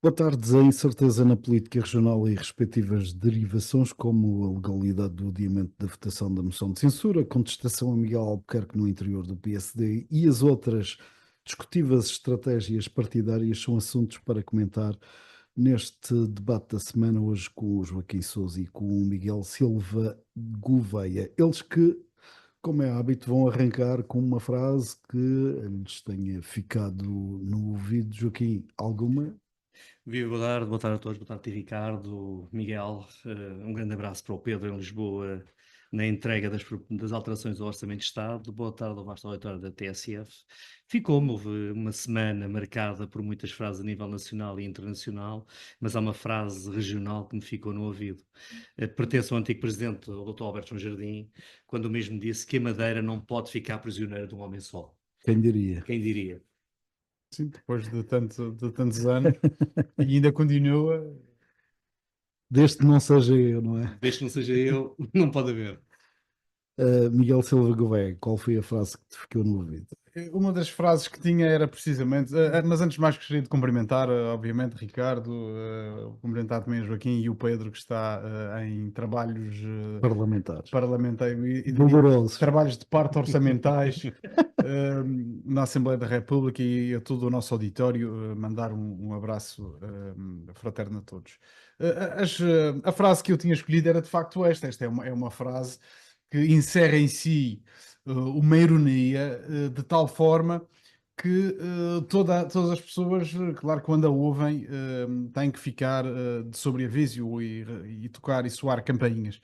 Boa tarde. A incerteza na política regional e respectivas derivações, como a legalidade do adiamento da votação da moção de censura, a contestação a Miguel Albuquerque no interior do PSD e as outras discutíveis estratégias partidárias são assuntos para comentar neste debate da semana, hoje com o Joaquim Sousa e com o Miguel Silva Gouveia. Eles que, como é hábito, vão arrancar com uma frase que lhes tenha ficado no ouvido. Joaquim, alguma? Viva, boa tarde a todos, boa tarde, Ricardo, Miguel, um grande abraço para o Pedro em Lisboa, na entrega das alterações ao Orçamento de Estado, boa tarde ao vasto auditório da TSF. Houve uma semana marcada por muitas frases a nível nacional e internacional, mas há uma frase regional que me ficou no ouvido. Pertence ao antigo presidente, o Dr. Alberto João Jardim, quando o mesmo disse que a Madeira não pode ficar prisioneira de um homem só. Quem diria? Quem diria? Sim, depois de tantos anos, e ainda continua. Desde que não seja eu, não é? Desde que não seja eu, não pode haver. Miguel Silva Gouveia, qual foi a frase que te ficou no ouvido? Uma das frases que tinha era precisamente, mas antes de mais gostaria de cumprimentar, obviamente, Ricardo, cumprimentar também o Joaquim e o Pedro, que está em trabalhos Parlamentares. parlamentares Dolorosos. trabalhos de parte orçamentais na Assembleia da República, e a todo o nosso auditório mandar um abraço fraterno a todos. A frase que eu tinha escolhido era de facto esta é uma frase que encerra em si uma ironia de tal forma que todas as pessoas, claro, quando a ouvem, têm que ficar de sobreaviso e tocar e soar campainhas.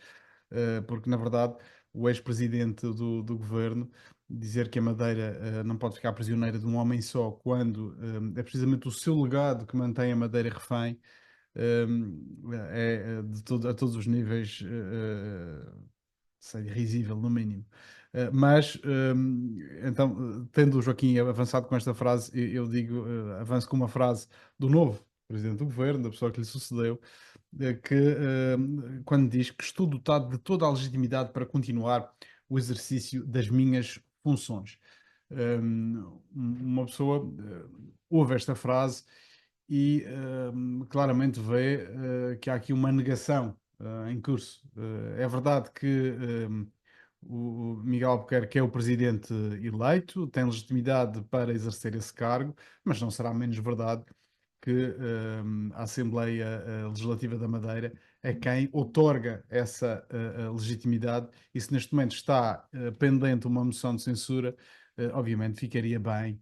Porque, na verdade, o ex-presidente do governo dizer que a Madeira não pode ficar prisioneira de um homem só, quando é precisamente o seu legado que mantém a Madeira refém, a todos os níveis sei, risível, no mínimo. Mas, então, tendo o Joaquim avançado com esta frase, eu digo, avanço com uma frase do novo presidente do governo, da pessoa que lhe sucedeu, que quando diz que estou dotado de toda a legitimidade para continuar o exercício das minhas funções. Uma pessoa ouve esta frase e claramente vê que há aqui uma negação em curso. É verdade que o Miguel Albuquerque é o presidente eleito, tem legitimidade para exercer esse cargo, mas não será menos verdade que a Assembleia Legislativa da Madeira é quem outorga essa legitimidade, e se neste momento está pendente uma moção de censura, obviamente ficaria bem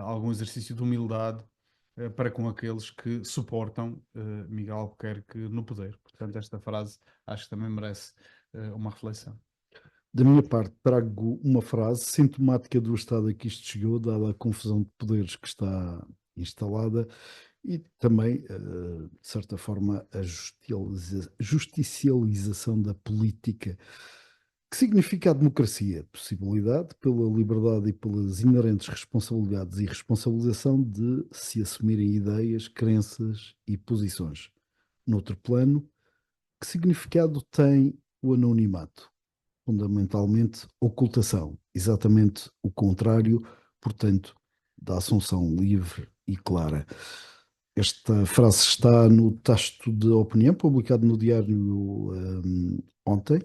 algum exercício de humildade para com aqueles que suportam Miguel Albuquerque no poder. Portanto, esta frase acho que também merece uma reflexão. Da minha parte, trago uma frase sintomática do estado a que isto chegou, dada a confusão de poderes que está instalada e também, de certa forma, a justicialização da política. Que significa a democracia? Possibilidade, pela liberdade e pelas inerentes responsabilidades e responsabilização de se assumirem ideias, crenças e posições. Noutro plano, que significado tem o anonimato? Fundamentalmente, ocultação. Exatamente o contrário, portanto, da assunção livre e clara. Esta frase está no texto de opinião publicado no Diário ontem,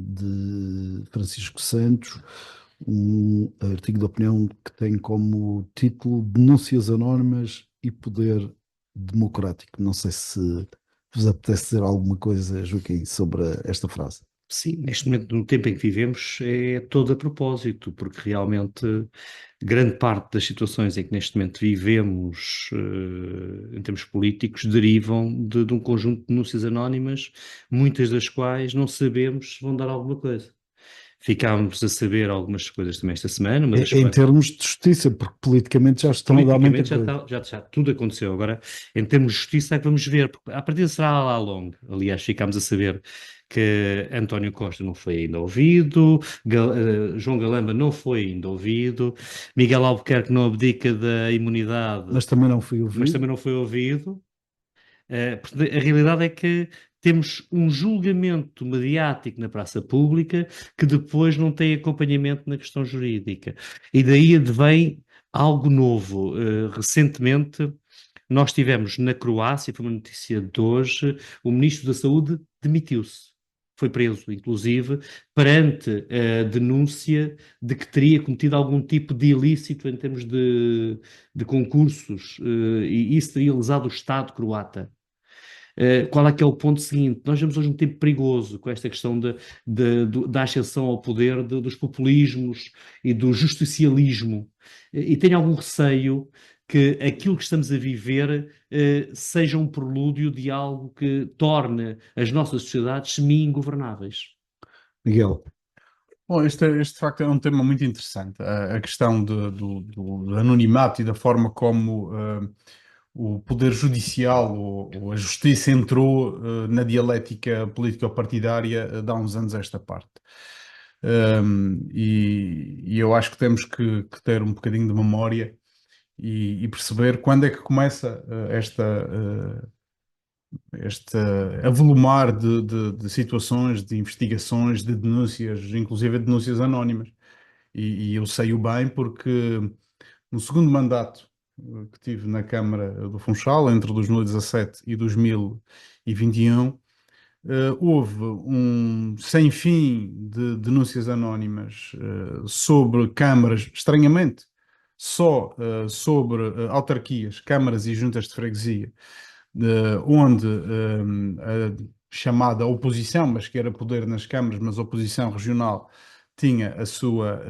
de Francisco Santos, um artigo de opinião que tem como título Denúncias Anónimas e Poder Democrático. Não sei se vos apetece dizer alguma coisa, Joaquim, sobre esta frase. Sim, neste momento, no tempo em que vivemos, é todo a propósito, porque realmente grande parte das situações em que neste momento vivemos, em termos políticos, derivam de um conjunto de denúncias anónimas, muitas das quais não sabemos se vão dar alguma coisa. Ficámos a saber algumas coisas também esta semana, uma das Em quais termos de justiça, porque politicamente já estão a dar muita politicamente coisa. já tudo aconteceu. Agora, em termos de justiça, é que vamos ver, porque a partida será lá longa. Aliás, ficámos a saber que António Costa não foi ainda ouvido, João Galamba não foi ainda ouvido, Miguel Albuquerque não abdica da imunidade, Mas também não fui mas ouvido. também não foi ouvido. Portanto, a realidade é que temos um julgamento mediático na praça pública que depois não tem acompanhamento na questão jurídica. E daí advém algo novo. Recentemente, Nós tivemos na Croácia, foi uma notícia de hoje, o Ministro da Saúde demitiu-se. Foi preso, inclusive, perante a denúncia de que teria cometido algum tipo de ilícito em termos de concursos, e isso teria lesado o Estado croata. Qual é que é o ponto seguinte? Nós vemos hoje um tempo perigoso com esta questão da ascensão ao poder dos populismos e do justicialismo. E tenho algum receio que aquilo que estamos a viver seja um prelúdio de algo que torne as nossas sociedades semi-ingovernáveis. Miguel, Bom, este de facto é um tema muito interessante. A questão do anonimato e da forma como o poder judicial ou a justiça entrou na dialética político-partidária de há uns anos a esta parte. E eu acho que temos que ter um bocadinho de memória e perceber quando é que começa este avolumar de situações, de investigações, de denúncias, inclusive denúncias anónimas. E eu sei-o bem porque no segundo mandato que tive na Câmara do Funchal, entre 2017 e 2021, houve um sem fim de denúncias anónimas sobre câmaras, estranhamente, só sobre autarquias, câmaras e juntas de freguesia, onde a chamada oposição, mas que era poder nas câmaras, mas oposição regional, tinha a sua,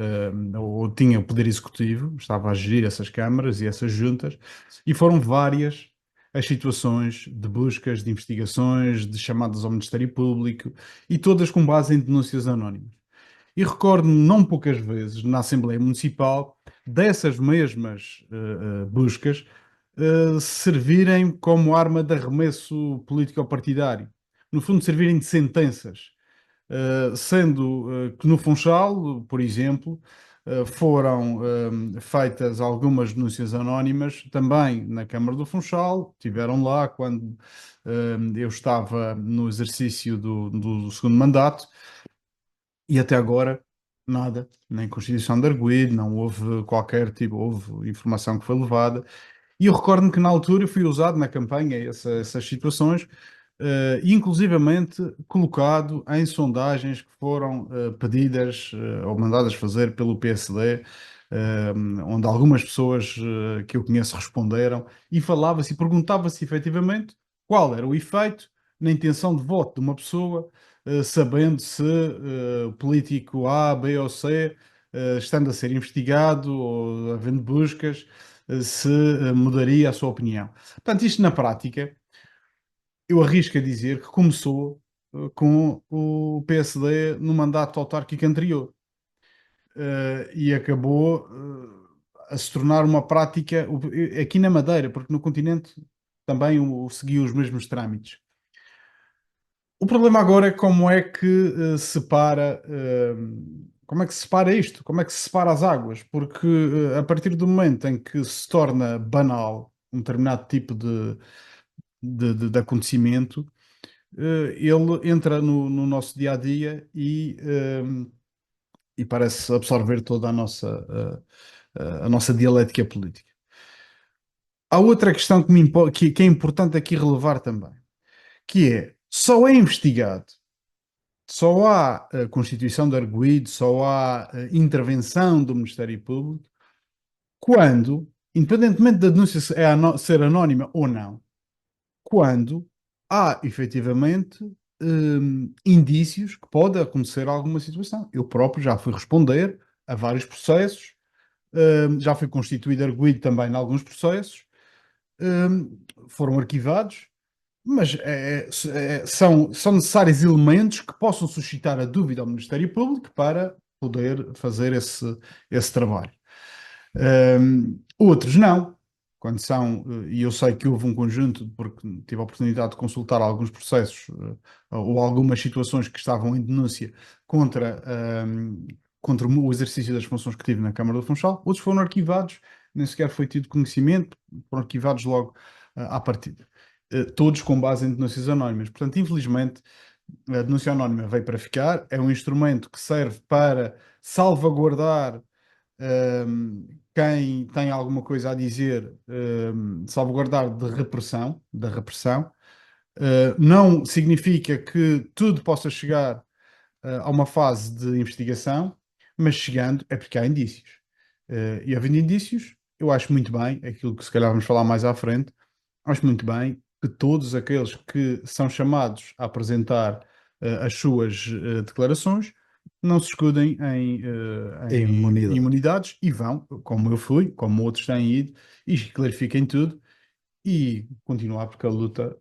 ou tinha o poder executivo, estava a gerir essas câmaras e essas juntas, e foram várias as situações de buscas, de investigações, de chamadas ao Ministério Público, e todas com base em denúncias anónimas. E recordo-me, não poucas vezes, na Assembleia Municipal, dessas mesmas buscas servirem como arma de arremesso político-partidário. No fundo, servirem de sentenças. Sendo que no Funchal, por exemplo, foram feitas algumas denúncias anónimas também na Câmara do Funchal, tiveram lá quando eu estava no exercício do segundo mandato, e até agora nada, nem Constituição de arguido, não houve qualquer tipo, houve informação que foi levada. E eu recordo-me que na altura fui usado na campanha essas situações, e inclusivamente colocado em sondagens que foram pedidas ou mandadas fazer pelo PSD, onde algumas pessoas que eu conheço responderam, e falava-se e perguntava-se efetivamente qual era o efeito na intenção de voto de uma pessoa, sabendo se o político A, B ou C, estando a ser investigado ou havendo buscas, se mudaria a sua opinião. Portanto, isto na prática, eu arrisco a dizer que começou com o PSD no mandato autárquico anterior, e acabou a se tornar uma prática aqui na Madeira, porque no continente também seguiu os mesmos trâmites. O problema agora é como é que como é que se separa isto? Como é que se separa as águas? Porque a partir do momento em que se torna banal um determinado tipo de acontecimento, ele entra no nosso dia a dia e parece absorver toda a nossa dialética política. Há outra questão que é importante aqui relevar também, que é, só é investigado, só há constituição de arguido, só há intervenção do Ministério Público quando, independentemente da denúncia ser anónima ou não, quando há efetivamente indícios que pode acontecer alguma situação. Eu próprio já fui responder a vários processos, já fui constituído arguido também em alguns processos, foram arquivados, mas são necessários elementos que possam suscitar a dúvida ao Ministério Público para poder fazer esse trabalho. Outros não. Quando são, e eu sei que houve um conjunto, porque tive a oportunidade de consultar alguns processos ou algumas situações que estavam em denúncia contra o exercício das funções que tive na Câmara do Funchal, outros foram arquivados, nem sequer foi tido conhecimento, foram arquivados logo à partida. Todos com base em denúncias anónimas. Portanto, infelizmente, a denúncia anónima veio para ficar, é um instrumento que serve para salvaguardar quem tem alguma coisa a dizer, salvaguardar da repressão. Não significa que tudo possa chegar a uma fase de investigação, mas chegando é porque há indícios. E havendo indícios, eu acho muito bem, aquilo que se calhar vamos falar mais à frente, acho muito bem que todos aqueles que são chamados a apresentar as suas declarações não se escudem Em em imunidade. imunidades e vão, como eu fui, como outros têm ido, e clarifiquem tudo e continuar, porque a luta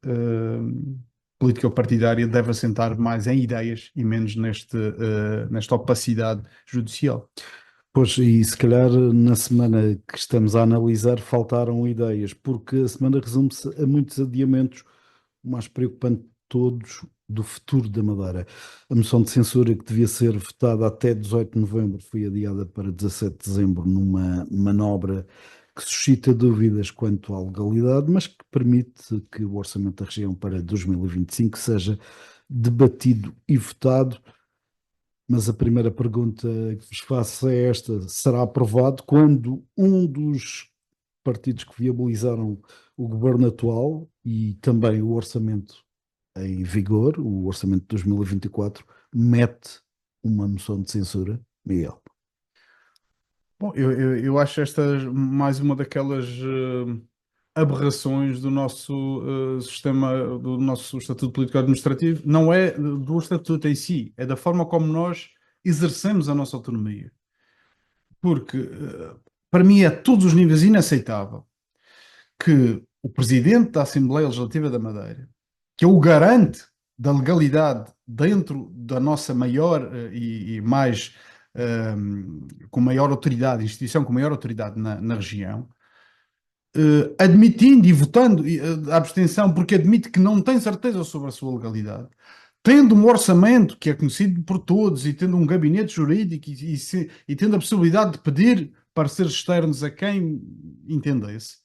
político-partidária deve assentar mais em ideias e menos nesta opacidade judicial. Pois, e se calhar na semana que estamos a analisar faltaram ideias, porque a semana resume-se a muitos adiamentos, o mais preocupante de todos, do futuro da Madeira. A moção de censura que devia ser votada até 18 de novembro foi adiada para 17 de dezembro numa manobra que suscita dúvidas quanto à legalidade, mas que permite que o orçamento da região para 2025 seja debatido e votado. Mas a primeira pergunta que vos faço é esta: será aprovado quando um dos partidos que viabilizaram o governo atual e também o orçamento em vigor, o orçamento de 2024, mete uma moção de censura, Miguel? Bom, eu acho esta mais uma daquelas aberrações do nosso sistema, do nosso Estatuto Político-Administrativo. Não é do Estatuto em si, é da forma como nós exercemos a nossa autonomia. Porque, para mim, é a todos os níveis inaceitável que o Presidente da Assembleia Legislativa da Madeira, que é o garante da legalidade dentro da nossa maior e mais com maior autoridade, instituição com maior autoridade na região, admitindo e votando a abstenção porque admite que não tem certeza sobre a sua legalidade, tendo um orçamento que é conhecido por todos e tendo um gabinete jurídico e tendo a possibilidade de pedir pareceres externos a quem entendesse,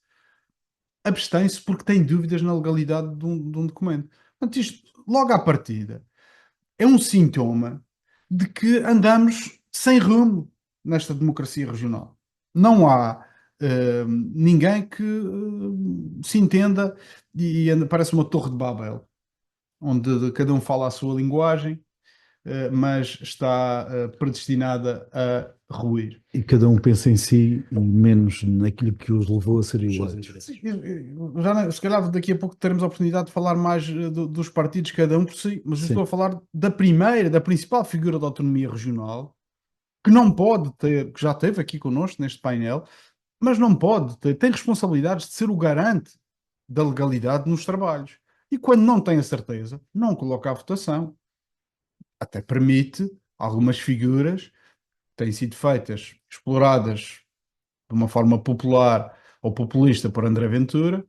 abstém-se porque tem dúvidas na legalidade de um documento. Portanto, isto, logo à partida, é um sintoma de que andamos sem rumo nesta democracia regional. Não há ninguém que se entenda e parece uma torre de Babel, onde cada um fala a sua linguagem, mas está predestinada a ruir. E cada um pensa em si e menos naquilo que os levou a ser Os seus eleitos. interesses. Se calhar daqui a pouco teremos a oportunidade de falar mais dos partidos, cada um por si, mas eu Sim. estou a falar da principal figura da autonomia regional, que não pode ter, que já esteve aqui connosco neste painel, mas não pode ter, tem responsabilidades de ser o garante da legalidade nos trabalhos. E quando não tem a certeza, não coloca à votação. Até permite algumas figuras têm sido feitas, exploradas de uma forma popular ou populista por André Ventura,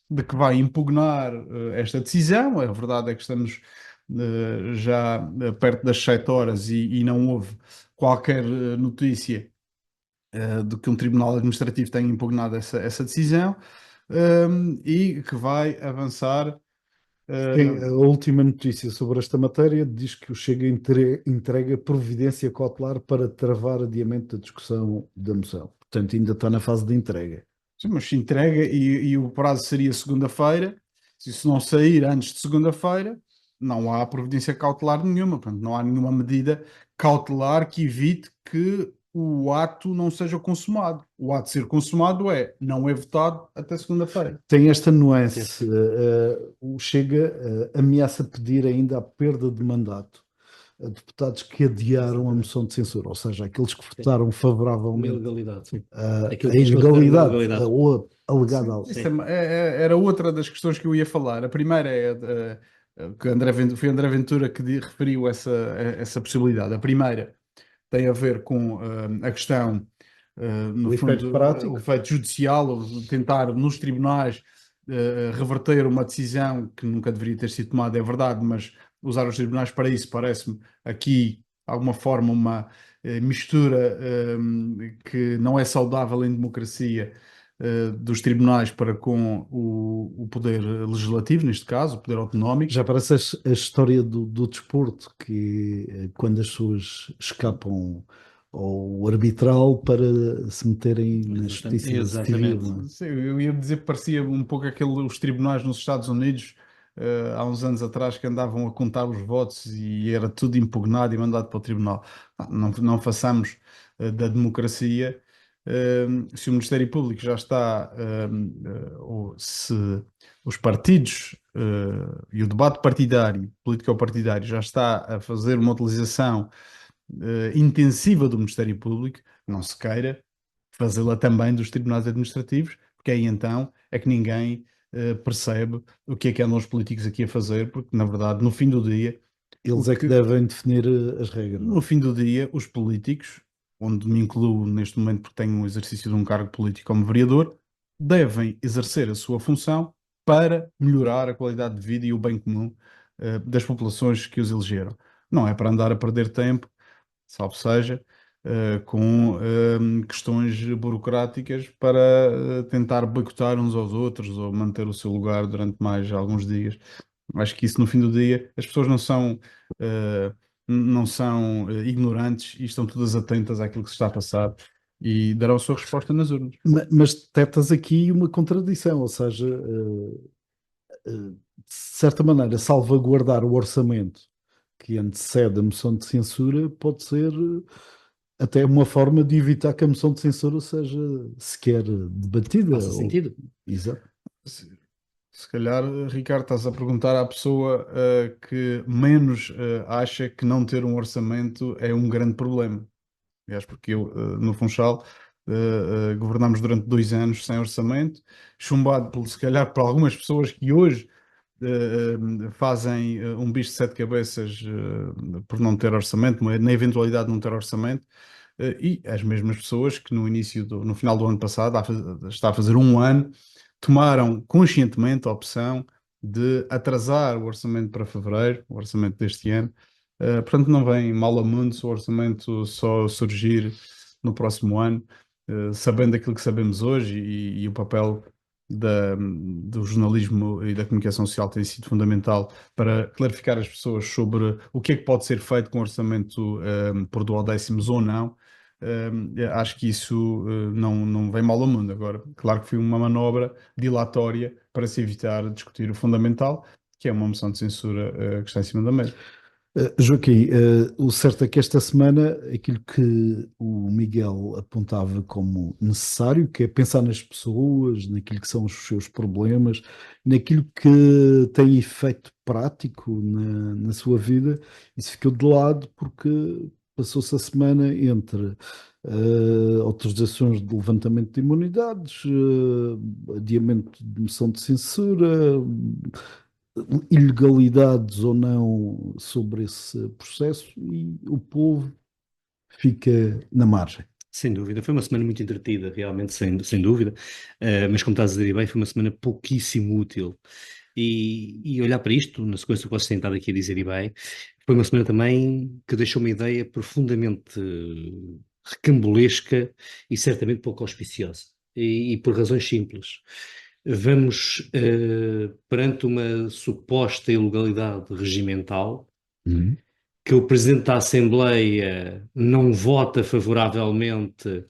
de que vai impugnar esta decisão. A verdade é que estamos já perto das 7 horas e não houve qualquer notícia de que um tribunal administrativo tenha impugnado essa decisão, e que vai avançar. Sim, a última notícia sobre esta matéria diz que o Chega entrega providência cautelar para travar adiamento da discussão da moção. Portanto, ainda está na fase de entrega. Sim, mas se entrega e o prazo seria segunda-feira. Se isso não sair antes de segunda-feira, não há providência cautelar nenhuma. Portanto, não há nenhuma medida cautelar que evite que o ato não seja consumado. O ato ser consumado não é votado até segunda-feira. Tem esta nuance. O Chega ameaça pedir ainda a perda de mandato a deputados que adiaram a moção de censura, ou seja, aqueles que votaram Uma favoravelmente ilegalidade. Sim. a Aquilo que eles consideram ilegalidade, ilegalidade. ou alegada. Isso era outra das questões que eu ia falar. A primeira que foi André Ventura que referiu essa possibilidade. A primeira tem a ver com a questão, no O efeito fundo, prático. o efeito judicial, ou tentar nos tribunais reverter uma decisão que nunca deveria ter sido tomada, é verdade, mas usar os tribunais para isso parece-me aqui, de alguma forma, uma mistura que não é saudável em democracia dos tribunais para com o poder legislativo, neste caso, o poder autonómico. Já parece a história do desporto, que quando as pessoas escapam ou arbitral para se meterem na justiça civil, Exatamente. não é? Sim, eu ia dizer que parecia um pouco os tribunais nos Estados Unidos, há uns anos atrás, que andavam a contar os votos e era tudo impugnado e mandado para o tribunal. Não façamos da democracia. Se o Ministério Público já está, ou se os partidos e o debate partidário, político-partidário, já está a fazer uma utilização intensiva do Ministério Público, não se queira fazê-la também dos tribunais administrativos, porque aí então é que ninguém percebe o que andam os políticos aqui a fazer, porque na verdade, no fim do dia, Eles é que devem definir as regras. no fim do dia, os políticos, onde me incluo neste momento porque tenho o exercício de um cargo político como vereador, devem exercer a sua função para melhorar a qualidade de vida e o bem comum das populações que os elegeram. Não é para andar a perder tempo, salvo seja, com questões burocráticas para tentar boicotar uns aos outros ou manter o seu lugar durante mais alguns dias. Acho que isso no fim do dia, as pessoas eh, não são ignorantes e estão todas atentas àquilo que se está a passar e darão a sua resposta nas urnas. Mas detectas aqui uma contradição, ou seja, de certa maneira, salvaguardar o orçamento que antecede a moção de censura pode ser até uma forma de evitar que a moção de censura seja sequer debatida. Faça sentido? Exato. Se calhar, Ricardo, estás a perguntar à pessoa que menos acha que não ter um orçamento é um grande problema. Aliás, porque eu, no Funchal, governámos durante 2 anos sem orçamento, chumbado, se calhar, por algumas pessoas que hoje fazem um bicho de sete cabeças por não ter orçamento, na eventualidade de não ter orçamento, e as mesmas pessoas que no final do ano passado, está a fazer um ano, tomaram conscientemente a opção de atrasar o orçamento para fevereiro, o orçamento deste ano. Portanto, não vem mal ao mundo se o orçamento só surgir no próximo ano, sabendo aquilo que sabemos hoje e o papel do jornalismo e da comunicação social tem sido fundamental para clarificar as pessoas sobre o que é que pode ser feito com orçamento por duodécimos ou não. Acho que isso não vem mal ao mundo. Agora, claro que foi uma manobra dilatória para se evitar discutir o fundamental, que é uma moção de censura que está em cima da mesa. Joaquim, o certo é que esta semana aquilo que o Miguel apontava como necessário, que é pensar nas pessoas, naquilo que são os seus problemas, naquilo que tem efeito prático na sua vida, isso ficou de lado porque passou-se a semana entre autorizações de levantamento de imunidades, adiamento de moção de censura, ilegalidades ou não sobre esse processo e o povo fica na margem. Sem dúvida, foi uma semana muito entretida, realmente, sem dúvida, mas como estás a dizer bem, foi uma semana pouquíssimo útil. E olhar para isto, na sequência do que vocês têm estado aqui a dizer e bem, foi uma semana também que deixou uma ideia profundamente recambolesca e certamente pouco auspiciosa, e por razões simples. Vamos perante uma suposta ilegalidade regimental, que o Presidente da Assembleia não vota favoravelmente,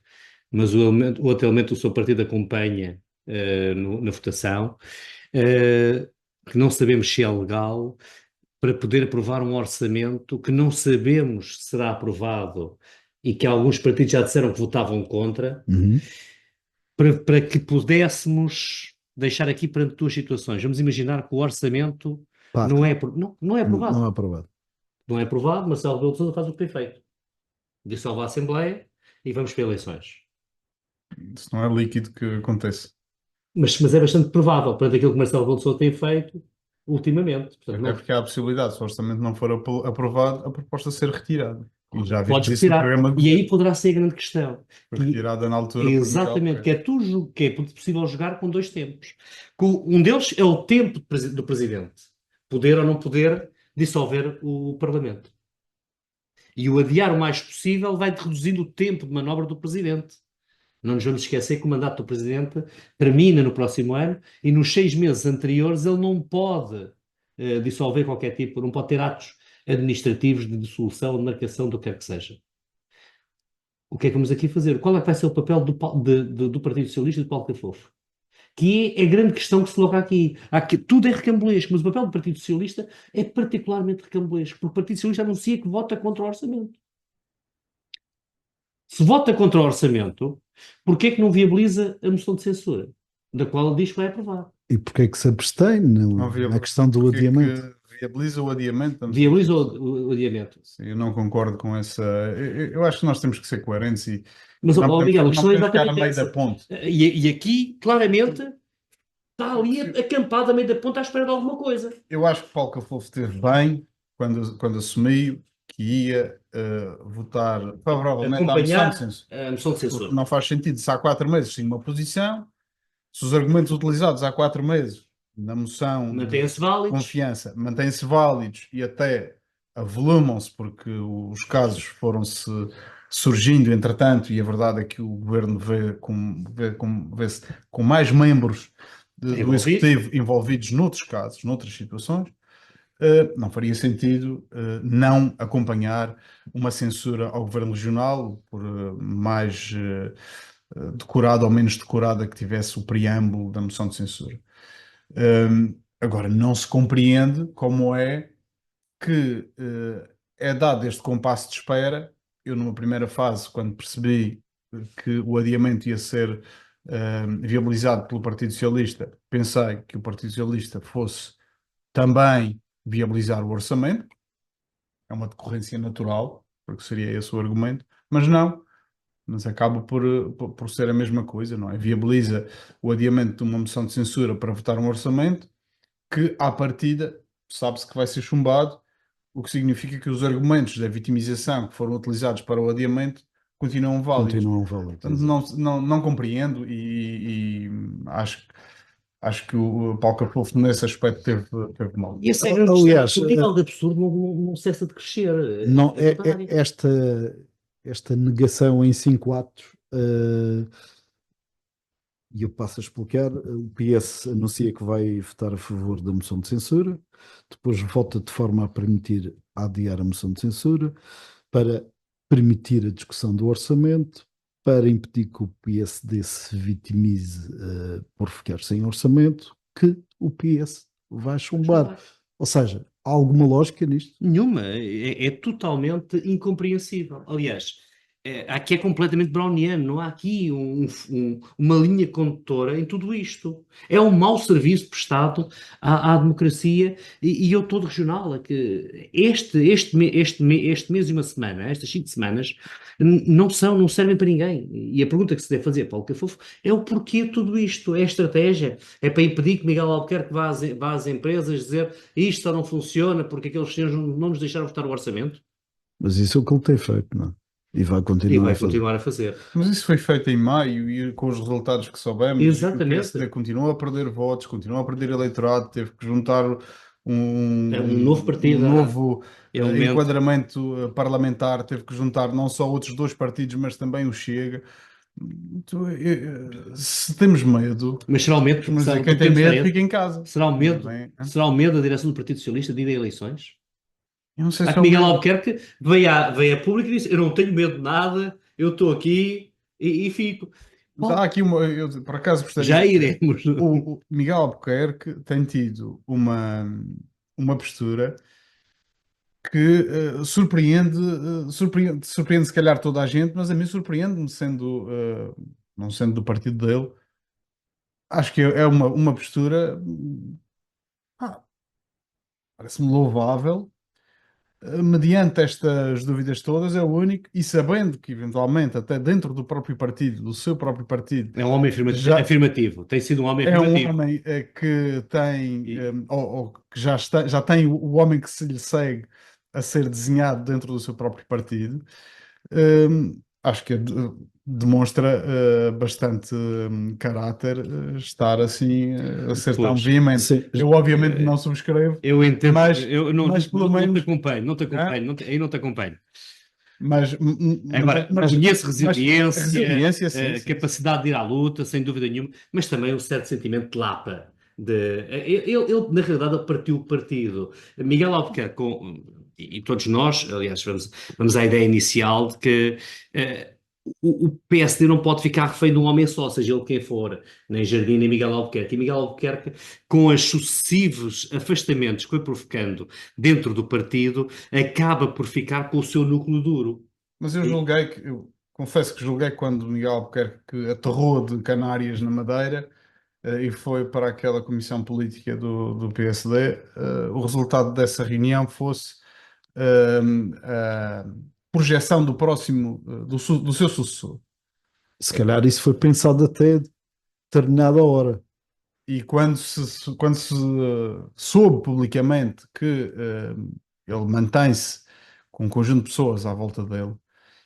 mas o outro elemento do seu partido acompanha na votação, que não sabemos se é legal, para poder aprovar um orçamento que não sabemos se será aprovado e que alguns partidos já disseram que votavam contra, para que pudéssemos deixar aqui perante duas situações. Vamos imaginar que o orçamento não é aprovado. Não é aprovado. Não é aprovado, Marcelo Rebelo de Sousa faz o que tem feito. Dissolve a Assembleia e vamos para eleições. Isso não é líquido que acontece. Mas é bastante provável, perante aquilo que Marcelo Rebelo de Sousa tem feito ultimamente. Portanto, É porque há a possibilidade, se o orçamento não for aprovado, a proposta ser retirada. E já podes viste isso no retirar. programa E aí poderá ser a grande questão. foi retirada na altura por Exatamente, Miguel que é tudo que é possível jogar com dois tempos. Um deles é o tempo do Presidente. Poder ou não poder dissolver o Parlamento. E o adiar o mais possível vai reduzindo o tempo de manobra do Presidente. Não nos vamos esquecer que o mandato do Presidente termina no próximo ano e nos 6 meses anteriores ele não pode dissolver qualquer tipo, não pode ter atos administrativos de dissolução, de marcação, do que quer que seja. O que é que vamos aqui fazer? Qual é que vai ser o papel do Partido Socialista e do Paulo Cafofo? Que é a grande questão que se coloca aqui. Tudo é recambolesco, mas o papel do Partido Socialista é particularmente recambolesco, porque o Partido Socialista anuncia que vota contra o orçamento. Se vota contra o orçamento, porquê é que não viabiliza a moção de censura, da qual ele diz que vai aprovar? E porque é que se abstém na questão do Porque é adiamento? que viabiliza o adiamento da moção de Viabiliza censura. o adiamento. Sim, eu não concordo com essa. Eu acho que nós temos que ser coerentes e Mas, não podemos, Miguel, a não questão é podemos ficar a exatamente meio da essa. ponte. E aqui, claramente, está ali acampado a meio da ponta à espera de alguma coisa. Eu acho que Paulo Cafofo esteve bem quando assumiu que ia votar favoravelmente à moção de Acompanhar censura. a moção de Porque censura. não faz sentido se há 4 meses tinha uma posição, se os argumentos utilizados há 4 meses na moção de Mantém-se válidos. confiança mantêm-se válidos e até avolumam-se porque os casos foram-se surgindo entretanto, e a verdade é que o governo vê-se com mais membros do Envolvido. executivo envolvidos noutros casos, noutras situações. Não faria sentido não acompanhar uma censura ao governo regional, por mais decorada ou menos decorada que tivesse o preâmbulo da moção de censura. Agora, não se compreende como é que é dado este compasso de espera. Eu, numa primeira fase, quando percebi que o adiamento ia ser viabilizado pelo Partido Socialista, pensei que o Partido Socialista fosse também viabilizar o orçamento. É uma decorrência natural, porque seria esse o argumento, mas não. Mas acaba por ser a mesma coisa, não é? Viabiliza o adiamento de uma moção de censura para votar um orçamento que, à partida, sabe-se que vai ser chumbado, o que significa que os argumentos da vitimização que foram utilizados para o adiamento continuam válidos. Continuam válidos. Portanto, não compreendo e acho que o Paulo Cafofo nesse aspecto teve mal. E essa é a grande Aliás, questão. O nível de absurdo não cessa de crescer. não, É notório. esta negação em 5 atos, e eu passo a explicar. O PS anuncia que vai votar a favor da moção de censura, depois vota de forma a permitir adiar a moção de censura, para permitir a discussão do orçamento, para impedir que o PSD se vitimize por ficar sem orçamento, que o PS vai chumbar. Ou seja, há alguma lógica nisto? Nenhuma. É totalmente incompreensível. Aliás, aqui é completamente browniano. Não há aqui uma linha condutora em tudo isto. É um mau serviço prestado à democracia e ao todo regional. É que este mês e uma semana, estas 5 semanas, não servem para ninguém. E a pergunta que se deve fazer, Paulo Cafofo, é o porquê de tudo isto. É a estratégia? É para impedir que Miguel Albuquerque vá às empresas dizer isto só não funciona porque aqueles senhores não nos deixaram votar o orçamento? Mas isso é o que ele tem feito, não é? E vai E continuar vai a fazer. continuar a fazer. Mas isso foi feito em maio e com os resultados que soubemos, Exatamente. o PSD continua a perder votos, continua a perder eleitorado, teve que juntar um novo partido, novo elemento. enquadramento parlamentar, teve que juntar não só outros 2 partidos, mas também o Chega. Se temos medo, Mas será o medo, mas quem tem medo fica em casa. será o medo da direção do Partido Socialista de ir a eleições? Eu não sei Há se que Miguel Albuquerque veio a público e disse: eu não tenho medo de nada, eu estou aqui e fico. Mas há aqui eu por acaso gostaria Já iremos. O Miguel Albuquerque tem tido uma postura que surpreende se calhar toda a gente, mas a mim surpreende-me não sendo do partido dele. Acho que é uma postura parece-me louvável. Mediante estas dúvidas todas, é o único, e sabendo que eventualmente até dentro do próprio partido, do seu próprio partido, É um homem afirmativo. Tem sido um homem é um afirmativo. homem que tem, ou que já tem o homem que se lhe segue a ser desenhado dentro do seu próprio partido. Acho que demonstra bastante caráter estar assim a ser tão Pois. veemente. Sim. Eu obviamente não subscrevo, Eu entendo, mas mas pelo não menos te acompanho, aí não te acompanho. mas Agora, conheço resiliência, sim, sim. capacidade de ir à luta, sem dúvida nenhuma, mas também um certo sentimento de lapa. Ele, na realidade, ele partiu o partido. Miguel Albuquerque, e todos nós, aliás, vamos à ideia inicial de que o PSD não pode ficar refém de um homem só, seja ele quem for, nem Jardim, nem Miguel Albuquerque. E Miguel Albuquerque, com os sucessivos afastamentos que foi provocando dentro do partido, acaba por ficar com o seu núcleo duro. Mas eu confesso que julguei quando Miguel Albuquerque aterrou de Canárias na Madeira, e foi para aquela comissão política do PSD, o resultado dessa reunião fosse a projeção do próximo, do seu sucessor. Se calhar isso foi pensado até determinada hora. E quando se soube publicamente que ele mantém-se com um conjunto de pessoas à volta dele,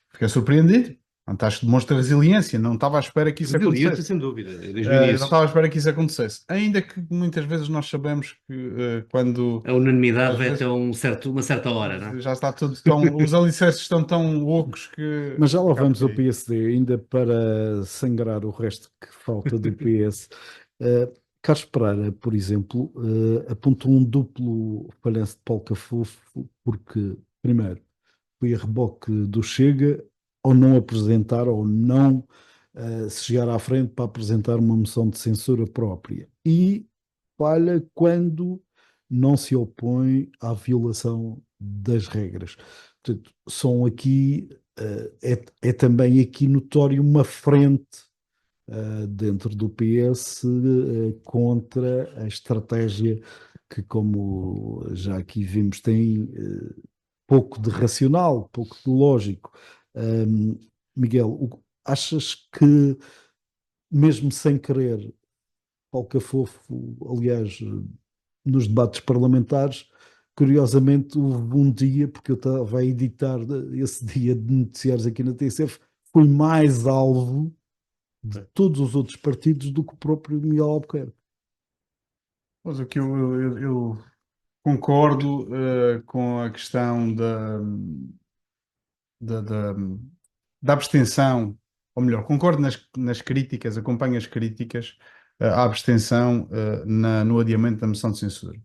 fiquei surpreendido. Portanto, acho que demonstra resiliência. Não estava à espera que isso Resiliência, acontecesse. sem dúvida, desde o Não início. estava à espera que isso acontecesse. Ainda que muitas vezes nós sabemos que quando A unanimidade às vai vezes até uma certa hora, não é? já está tudo tão. Os alicerces estão tão loucos que Mas já lá acaba vamos por ao aí. PSD, ainda para sangrar o resto que falta do PS. Carlos Pereira, por exemplo, apontou um duplo falhanço de Paulo Cafofo, porque, primeiro, foi a reboque do Chega ao não apresentar, ou não se chegar à frente para apresentar uma moção de censura própria. E falha quando não se opõe à violação das regras. Portanto, são aqui, é também aqui notório uma frente dentro do PS contra a estratégia que, como já aqui vimos, tem pouco de racional, pouco de lógico. Miguel, achas que, mesmo sem querer, Paulo Cafofo, aliás, nos debates parlamentares, curiosamente houve um dia, porque eu estava a editar esse dia de noticiários aqui na TSF, foi mais alvo de todos os outros partidos do que o próprio Miguel Albuquerque. Mas o que eu concordo com a questão da, da, da abstenção, ou melhor, concordo nas críticas, acompanho as críticas à abstenção no adiamento da moção de censura.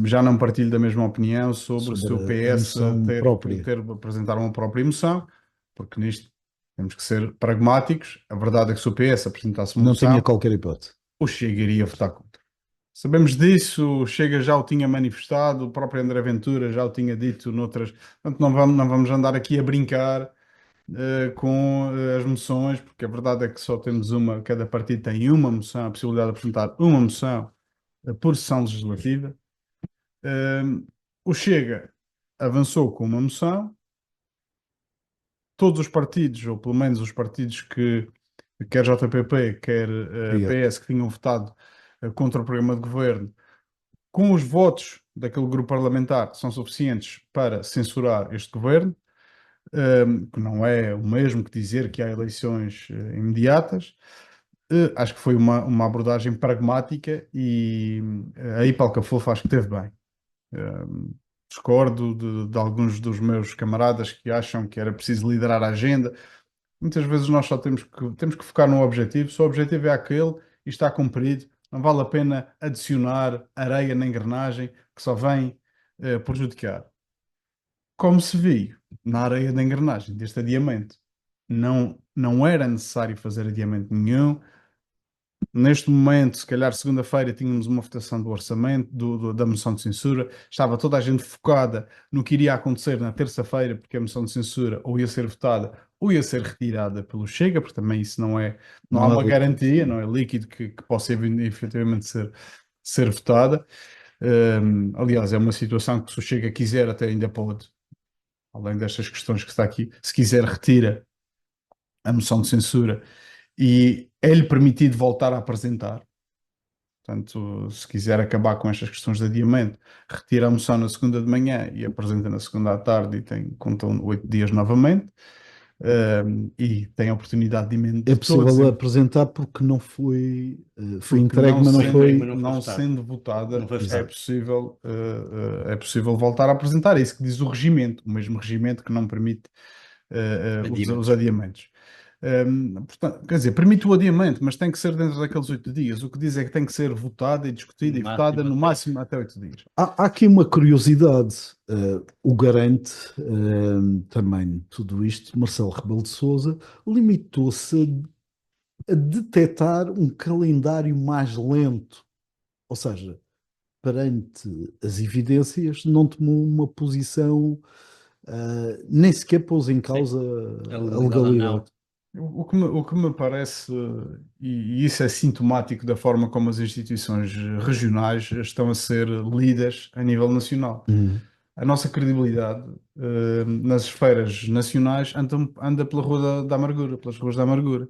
Já não partilho da mesma opinião sobre se o Sobre a PS moção própria. ter apresentar uma própria moção, porque nisto temos que ser pragmáticos. A verdade é que se o PS apresentasse uma Não tinha moção, qualquer hipótese. o Chega iria votar contra. Sabemos disso, o Chega já o tinha manifestado, o próprio André Ventura já o tinha dito noutras. Portanto, não vamos andar aqui a brincar com as moções, porque a verdade é que só temos uma, cada partido tem uma moção, a possibilidade de apresentar uma moção por sessão legislativa. O Chega avançou com uma moção, todos os partidos, ou pelo menos os partidos que, quer JPP, quer PS, que tinham votado contra o programa de governo, com os votos daquele grupo parlamentar, são suficientes para censurar este governo, que não é o mesmo que dizer que há eleições imediatas. Acho que foi uma abordagem pragmática e aí Paulo Cafofo acho que teve bem. Discordo de alguns dos meus camaradas que acham que era preciso liderar a agenda. Muitas vezes nós só temos que focar no objetivo. Se o objetivo é aquele e está cumprido, não vale a pena adicionar areia na engrenagem que só vem prejudicar. Como se viu na areia da engrenagem deste adiamento, não era necessário fazer adiamento nenhum. Neste momento, se calhar segunda-feira, tínhamos uma votação do orçamento, da moção de censura. Estava toda a gente focada no que iria acontecer na terça-feira, porque a moção de censura ou ia ser votada ou ia ser retirada pelo Chega, porque também isso não há uma garantia, não é líquido que possa efetivamente ser votada. Aliás, é uma situação que se o Chega quiser até ainda pode, além destas questões que está aqui, se quiser retira a moção de censura e é-lhe permitido voltar a apresentar. Portanto, se quiser acabar com estas questões de adiamento, retira a moção na segunda de manhã e apresenta na segunda à tarde e contam 8 dias novamente. E tem a oportunidade de emenda É de todos. possível apresentar porque não foi, foi Porque entregue, mas não sendo- foi. mas não foi não votado. sendo votada, Não foi é votado. possível voltar a apresentar. É isso que diz o regimento, o mesmo regimento que não permite os Adiamentos. adiamentos. Portanto, quer dizer, permite o adiamento, mas tem que ser dentro daqueles 8 dias. O que diz é que tem que ser votada e discutida e votada no máximo até 8 dias. Há aqui uma curiosidade. O garante também tudo isto, Marcelo Rebelo de Sousa, limitou-se a detectar um calendário mais lento. Ou seja, perante as evidências, não tomou uma posição, nem sequer pôs em causa A a legalidade ou não. legalidade. O que me parece, e isso é sintomático da forma como as instituições regionais estão a ser lidas a nível nacional. A nossa credibilidade nas esferas nacionais anda pela Rua da Amargura, pelas ruas da Amargura.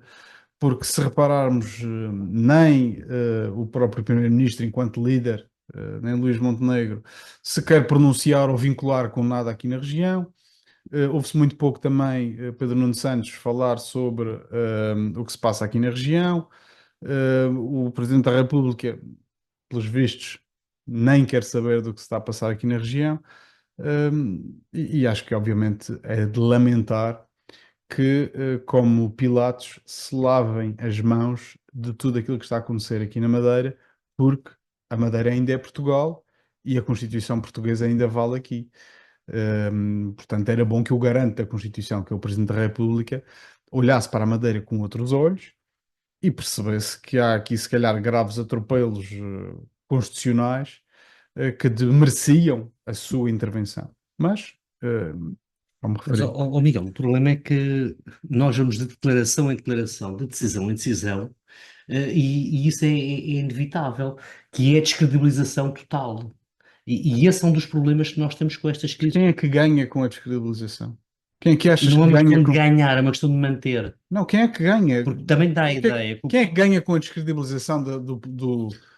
Porque se repararmos, nem o próprio Primeiro-Ministro, enquanto líder, nem Luís Montenegro, se quer pronunciar ou vincular com nada aqui na região. Ouve-se muito pouco também Pedro Nuno Santos falar sobre o que se passa aqui na região. O Presidente da República, pelos vistos, nem quer saber do que se está a passar aqui na região. E acho que, obviamente, é de lamentar que, como Pilatos, se lavem as mãos de tudo aquilo que está a acontecer aqui na Madeira, porque a Madeira ainda é Portugal e a Constituição portuguesa ainda vale aqui. Portanto, era bom que o garante da Constituição, que é o Presidente da República, olhasse para a Madeira com outros olhos e percebesse que há aqui, se calhar, graves atropelos constitucionais que mereciam a sua intervenção. Mas, vamos Mas, referir. Miguel, o problema é que nós vamos de declaração em declaração, de decisão em decisão, e isso é inevitável, que é a descredibilização total. E esse é um dos problemas que nós temos com estas crises. Quem é que ganha com a descredibilização? Quem é que achas Não é que uma ganha questão com... de ganhar, é uma questão de manter. Não, quem é que ganha? Porque também dá a ideia que Quem é que ganha com a descredibilização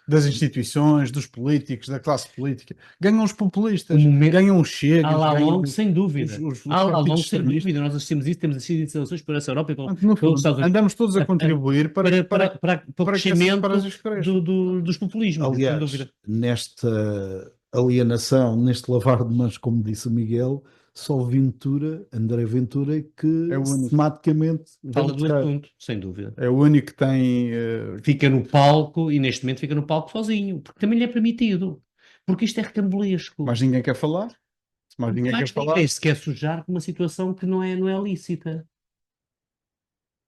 das instituições, dos políticos, da classe política? Ganham os o populistas, momento. ganham os chegas, Lá ganham longo, sem dúvida. os Lá partidos longo, sem extremistas. dúvida. Nós assistimos isso, temos assistido instalações por essa Europa e Portanto, no pelos fundo, Estados Unidos. andamos todos a contribuir para Para o que essas crescimento separações cresçam. dos populismos, sem Aliás, dúvida. nesta alienação, neste lavar de mãos, como disse o Miguel, só Ventura, André Ventura, é que É o único. sistematicamente Fala do tocar. assunto, sem dúvida. É o único que tem... Fica no palco e neste momento fica no palco sozinho, porque também lhe é permitido. Porque isto é recambulesco. Mas ninguém quer falar. Se mais ninguém quer falar... Ninguém se quer sujar com uma situação que não é lícita.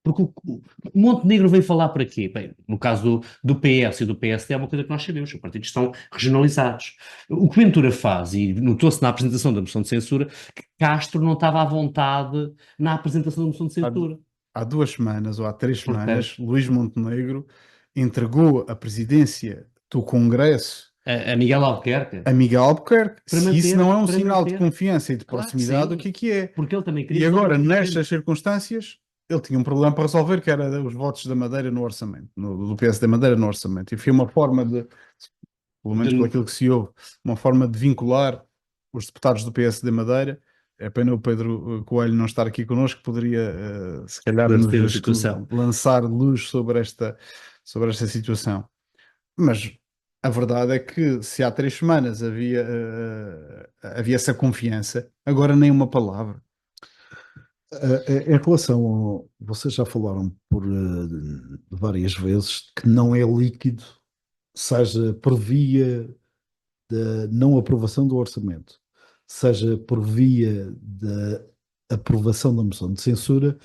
Porque o Montenegro veio falar para quê? Bem, no caso do PS e do PSD é uma coisa que nós sabemos, os partidos estão regionalizados. O que Ventura faz, e notou-se na apresentação da moção de censura, que Castro não estava à vontade na apresentação da moção de censura. Há 2 semanas ou há 3 Portanto, semanas, Luís Montenegro entregou a presidência do Congresso a Miguel Albuquerque, a Miguel Albuquerque. Para Se isso manter, não é um para sinal de manter. confiança e de Claro que proximidade, sim. o que é? Porque ele também queria E fazer agora, um nestas presidente. circunstâncias, ele tinha um problema para resolver, que era os votos da Madeira no orçamento, do PSD Madeira no orçamento. E foi uma forma de, pelo menos por aquilo que se ouve, uma forma de vincular os deputados do PSD Madeira. É pena o Pedro Coelho não estar aqui connosco, poderia, se calhar, Esclarecer a nos situação. lançar luz sobre esta situação. Mas a verdade é que se há 3 semanas havia essa confiança, agora nem uma palavra. Em relação vocês já falaram por várias vezes que não é líquido, seja por via da não aprovação do orçamento, seja por via da aprovação da moção de censura,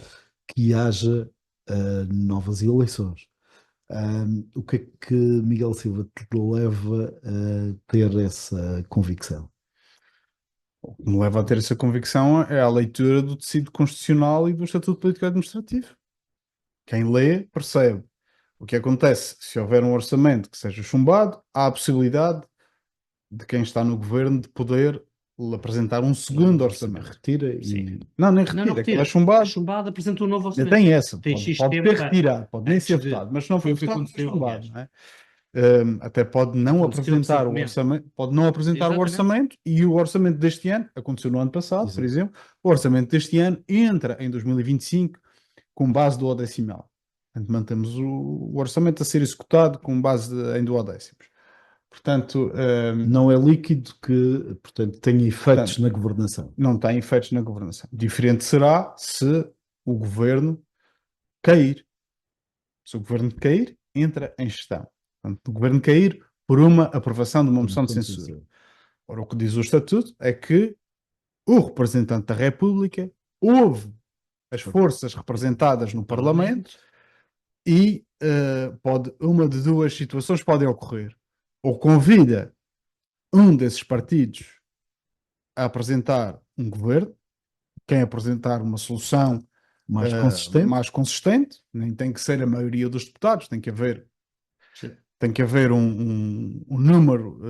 que haja novas eleições. O que é que Miguel Silva te leva a ter essa convicção? O que me leva a ter essa convicção é a leitura do tecido constitucional e do Estatuto Político Administrativo. Quem lê, percebe. O que acontece, se houver um orçamento que seja chumbado, há a possibilidade de quem está no governo de poder apresentar um segundo orçamento. Retira Sim. e... Não, nem retira, retira. aquilo é chumbado. Chumbado apresenta um novo Ainda orçamento. tem essa, Tem pode X ter tempo, retirado, pode nem antes ser de- votado, mas se não foi for o que votado, aconteceu, é chumbado, aliás. não é? Até pode não Aconteceu apresentar o recentemente. orçamento, pode não apresentar o Exatamente. orçamento, e o orçamento deste ano, aconteceu no ano passado, por Exato. exemplo, o orçamento deste ano entra em 2025 com base duodecimal. Portanto, mantemos o orçamento a ser executado com base em duodécimos. Portanto, Não é líquido que, portanto, tenha efeitos Portanto, na governação. não tem efeitos na governação. Diferente será se o governo cair. Se o governo cair, entra em gestão. Portanto, o governo cair por uma aprovação de uma moção de censura. Ora, o que diz o Estatuto é que o representante da República ouve as forças representadas no Parlamento e uma de duas situações podem ocorrer. Ou convida um desses partidos a apresentar um governo, quem apresentar uma solução mais consistente, nem tem que ser a maioria dos deputados, tem que haver um número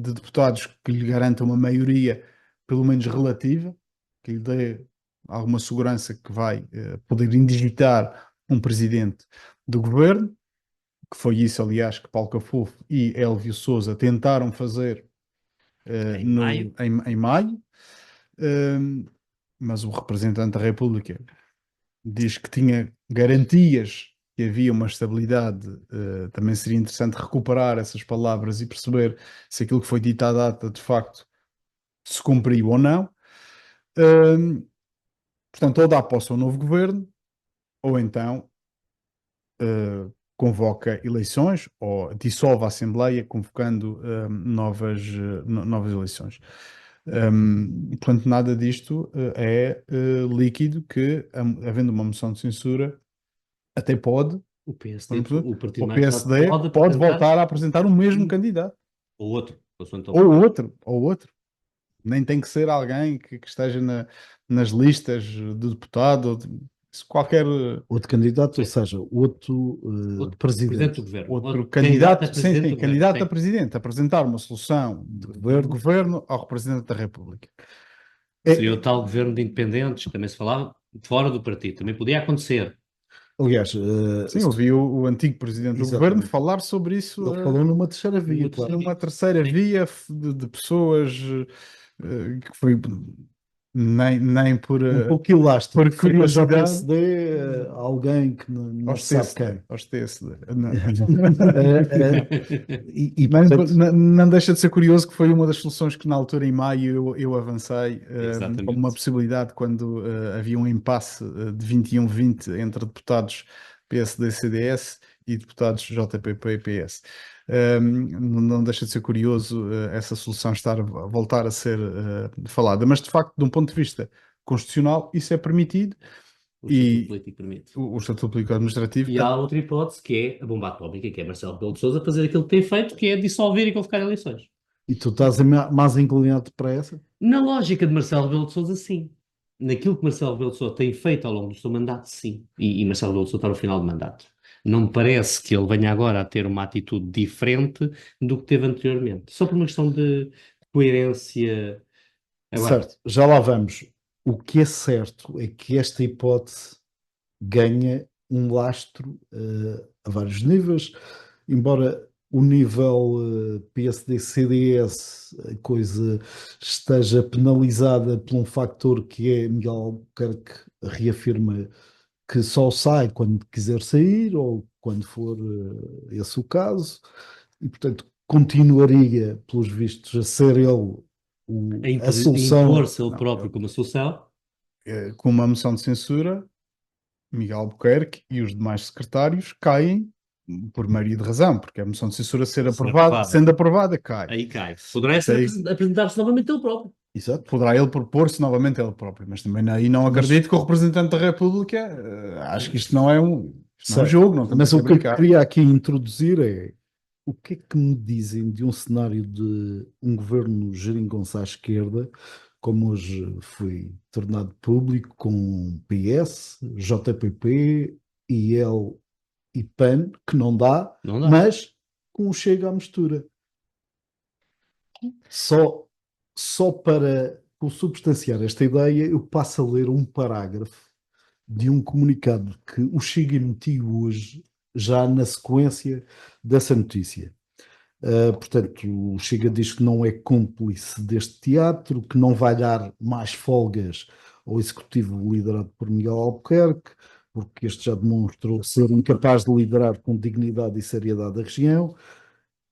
de deputados que lhe garanta uma maioria, pelo menos relativa, que lhe dê alguma segurança que vai poder indigitar um presidente do governo, que foi isso, aliás, que Paulo Cafofo e Hélio Sousa tentaram fazer em maio. Mas o representante da República diz que tinha garantias que havia uma estabilidade. Também seria interessante recuperar essas palavras e perceber se aquilo que foi dito à data de facto se cumpriu ou não. Portanto, ou dá posse ao novo governo, ou então convoca eleições, ou dissolve a Assembleia, convocando novas eleições. Portanto, nada disto é líquido, que, havendo uma moção de censura, até pode, O PSD, o partido o mais PSD votado pode voltar a apresentar o mesmo candidato. ou outro. Então, Ou outro. Nem tem que ser alguém que esteja nas listas de deputado, qualquer outro candidato, ou seja, outro presidente do governo. outro candidato a presidente, sim, candidato a presidente, apresentar uma solução de governo ao representante da República. Seria o tal governo de independentes, que também se falava, fora do partido. Também podia acontecer. Aliás, sim, ouvi o antigo presidente do governo falar sobre isso. Ele falou numa terceira via, numa terceira via de pessoas que foi nem por um pouco elástico, por curiosidade. PSD, alguém que não sabe quem. Aos TSD. Não deixa de ser curioso que foi uma das soluções que na altura, em maio, eu avancei como uma possibilidade, quando havia um impasse de 21-20 entre deputados PSD-CDS e deputados JPP e PS. Não deixa de ser curioso essa solução voltar a ser falada, mas de facto, de um ponto de vista constitucional, isso é permitido. O Estatuto Político permite. O Estatuto Político Administrativo. E há outra hipótese, que é a bomba atómica, que é Marcelo Rebelo de Sousa fazer aquilo que tem feito, que é dissolver e convocar eleições. E tu estás mais inclinado para essa? Na lógica de Marcelo Rebelo de Sousa, sim. Naquilo que Marcelo Rebelo de Sousa tem feito ao longo do seu mandato, sim. E Marcelo Rebelo de Sousa está no final do mandato. Não me parece que ele venha agora a ter uma atitude diferente do que teve anteriormente. Só por uma questão de coerência. Agora, certo, já lá vamos. O que é certo é que esta hipótese ganha um lastro a vários níveis, embora o nível PSD-CDS, a coisa esteja penalizada por um factor que é Miguel Albuquerque reafirma que só sai quando quiser sair ou quando for esse o caso, e portanto continuaria, pelos vistos, a ser ele a solução. Impor-se ele próprio como a solução. Com uma moção de censura, Miguel Albuquerque e os demais secretários caem por maioria de razão, porque a moção de censura sendo aprovada, cai. Aí cai. Poderá apresentar-se novamente ele próprio. Exato. Poderá ele propor-se novamente ele próprio, mas também aí não acredito que o representante da República, acho que isto não é um jogo. Não, mas o que eu queria aqui introduzir é o que é que me dizem de um cenário de um governo geringonça à esquerda, como hoje foi tornado público, com PS, JPP, IL e PAN, que não dá, mas com o Chega à mistura. Só para consubstanciar esta ideia, eu passo a ler um parágrafo de um comunicado que o Chega emitiu hoje, já na sequência dessa notícia. Portanto, o Chega diz que não é cúmplice deste teatro, que não vai dar mais folgas ao executivo liderado por Miguel Albuquerque, porque este já demonstrou ser incapaz de liderar com dignidade e seriedade a região.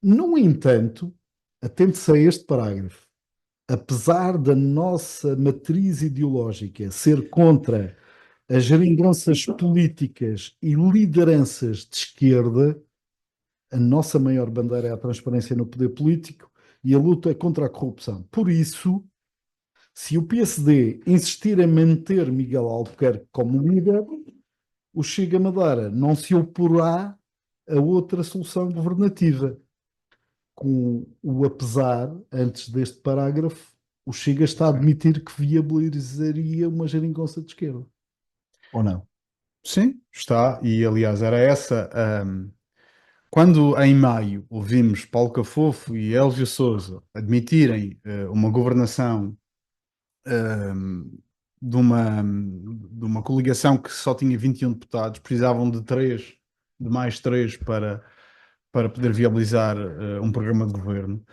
No entanto, atente-se a este parágrafo, apesar da nossa matriz ideológica ser contra as geringonças políticas e lideranças de esquerda, a nossa maior bandeira é a transparência no poder político e a luta contra a corrupção. Por isso, se o PSD insistir em manter Miguel Albuquerque como líder, o Chega Madeira não se oporá a outra solução governativa. Com o apesar, antes deste parágrafo, o Chega está a admitir que viabilizaria uma geringonça de esquerda. Ou não? Sim, está. E aliás, era essa. Quando em maio ouvimos Paulo Cafofo e Elvio Sousa admitirem uma governação de uma coligação que só tinha 21 deputados, precisavam de mais três para poder viabilizar um programa de governo,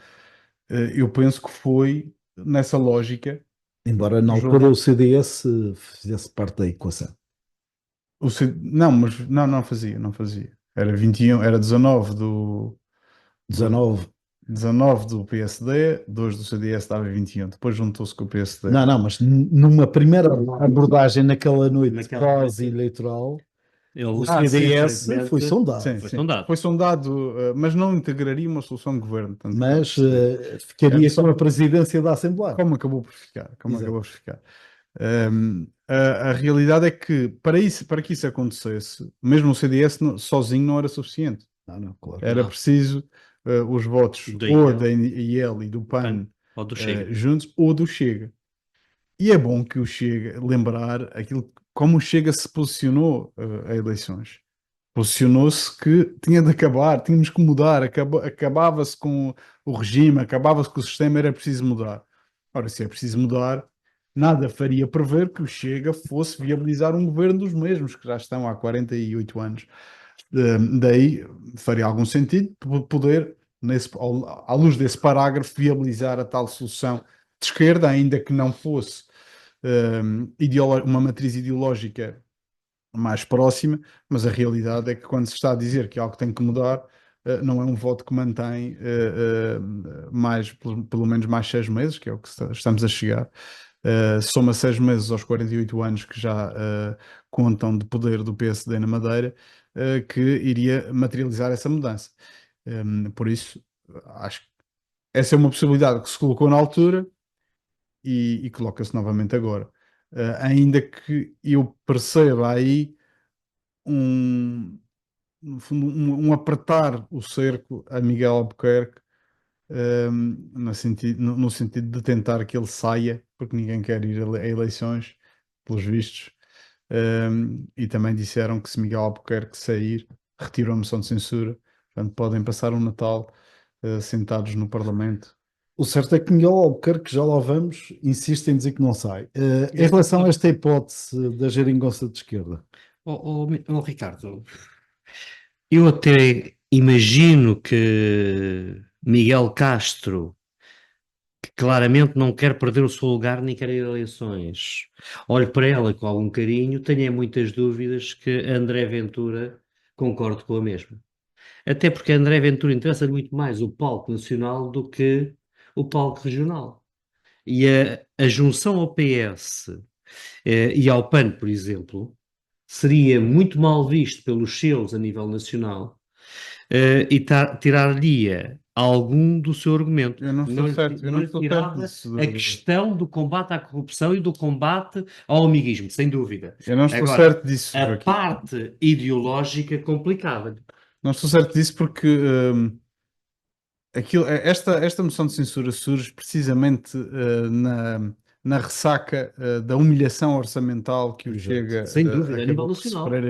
eu penso que foi nessa lógica. Embora na altura o CDS fizesse parte da equação. Não, mas não fazia. Era 21, era 19 do PSD, 2 do CDS dava 21, depois juntou-se com o PSD. Não, mas numa primeira abordagem naquela noite pós-eleitoral, o CDS foi sondado. Sim. Foi sondado, mas não integraria uma solução de governo. Mas ficaria com a presidência da Assembleia. Como acabou por ficar. A realidade é que para que isso acontecesse, mesmo o CDS sozinho não era suficiente. Não, claro. Era preciso os votos ou da IEL e do PAN ou do Chega. Juntos, ou do Chega. E é bom que o Chega lembrar como o Chega se posicionou a eleições. Posicionou-se que tinha de acabar, tínhamos que mudar, acabava-se com o regime, acabava-se com o sistema, era preciso mudar. Ora, se é preciso mudar, nada faria prever que o Chega fosse viabilizar um governo dos mesmos, que já estão há 48 anos. Daí faria algum sentido poder, à luz desse parágrafo, viabilizar a tal solução de esquerda, ainda que não fosse uma matriz ideológica mais próxima, mas a realidade é que quando se está a dizer que algo tem que mudar, não é um voto que mantém pelo menos mais 6 meses, que é o que estamos a chegar. Soma 6 meses aos 48 anos que já contam de poder do PSD na Madeira, que iria materializar essa mudança. Por isso, acho que essa é uma possibilidade que se colocou na altura e coloca-se novamente agora. Ainda que eu perceba aí no fundo, um apertar o cerco a Miguel Albuquerque, no sentido de tentar que ele saia, porque ninguém quer ir a eleições, pelos vistos. E também disseram que se Miguel Albuquerque sair, retiram a moção de censura, portanto podem passar um Natal sentados no Parlamento. O certo é que Miguel Albuquerque, já lá vamos, insiste em dizer que não sai. Em relação a esta hipótese da geringonça de esquerda. Ricardo, eu até imagino que Miguel Castro, que claramente não quer perder o seu lugar nem quer ir a eleições, olhe para ela com algum carinho, tenha muitas dúvidas que André Ventura concorde com a mesma. Até porque André Ventura interessa muito mais o palco nacional do que o palco regional. E a junção ao PS e ao PAN, por exemplo, seria muito mal visto pelos seus a nível nacional e tirar-lhe algum do seu argumento. Eu não estou certo disso. A questão do combate à corrupção e do combate ao amiguismo, sem dúvida. Eu não estou certo disso. A parte ideológica complicada. Não estou certo disso porque esta moção de censura surge precisamente na ressaca da humilhação orçamental que o Chega sem dúvida, a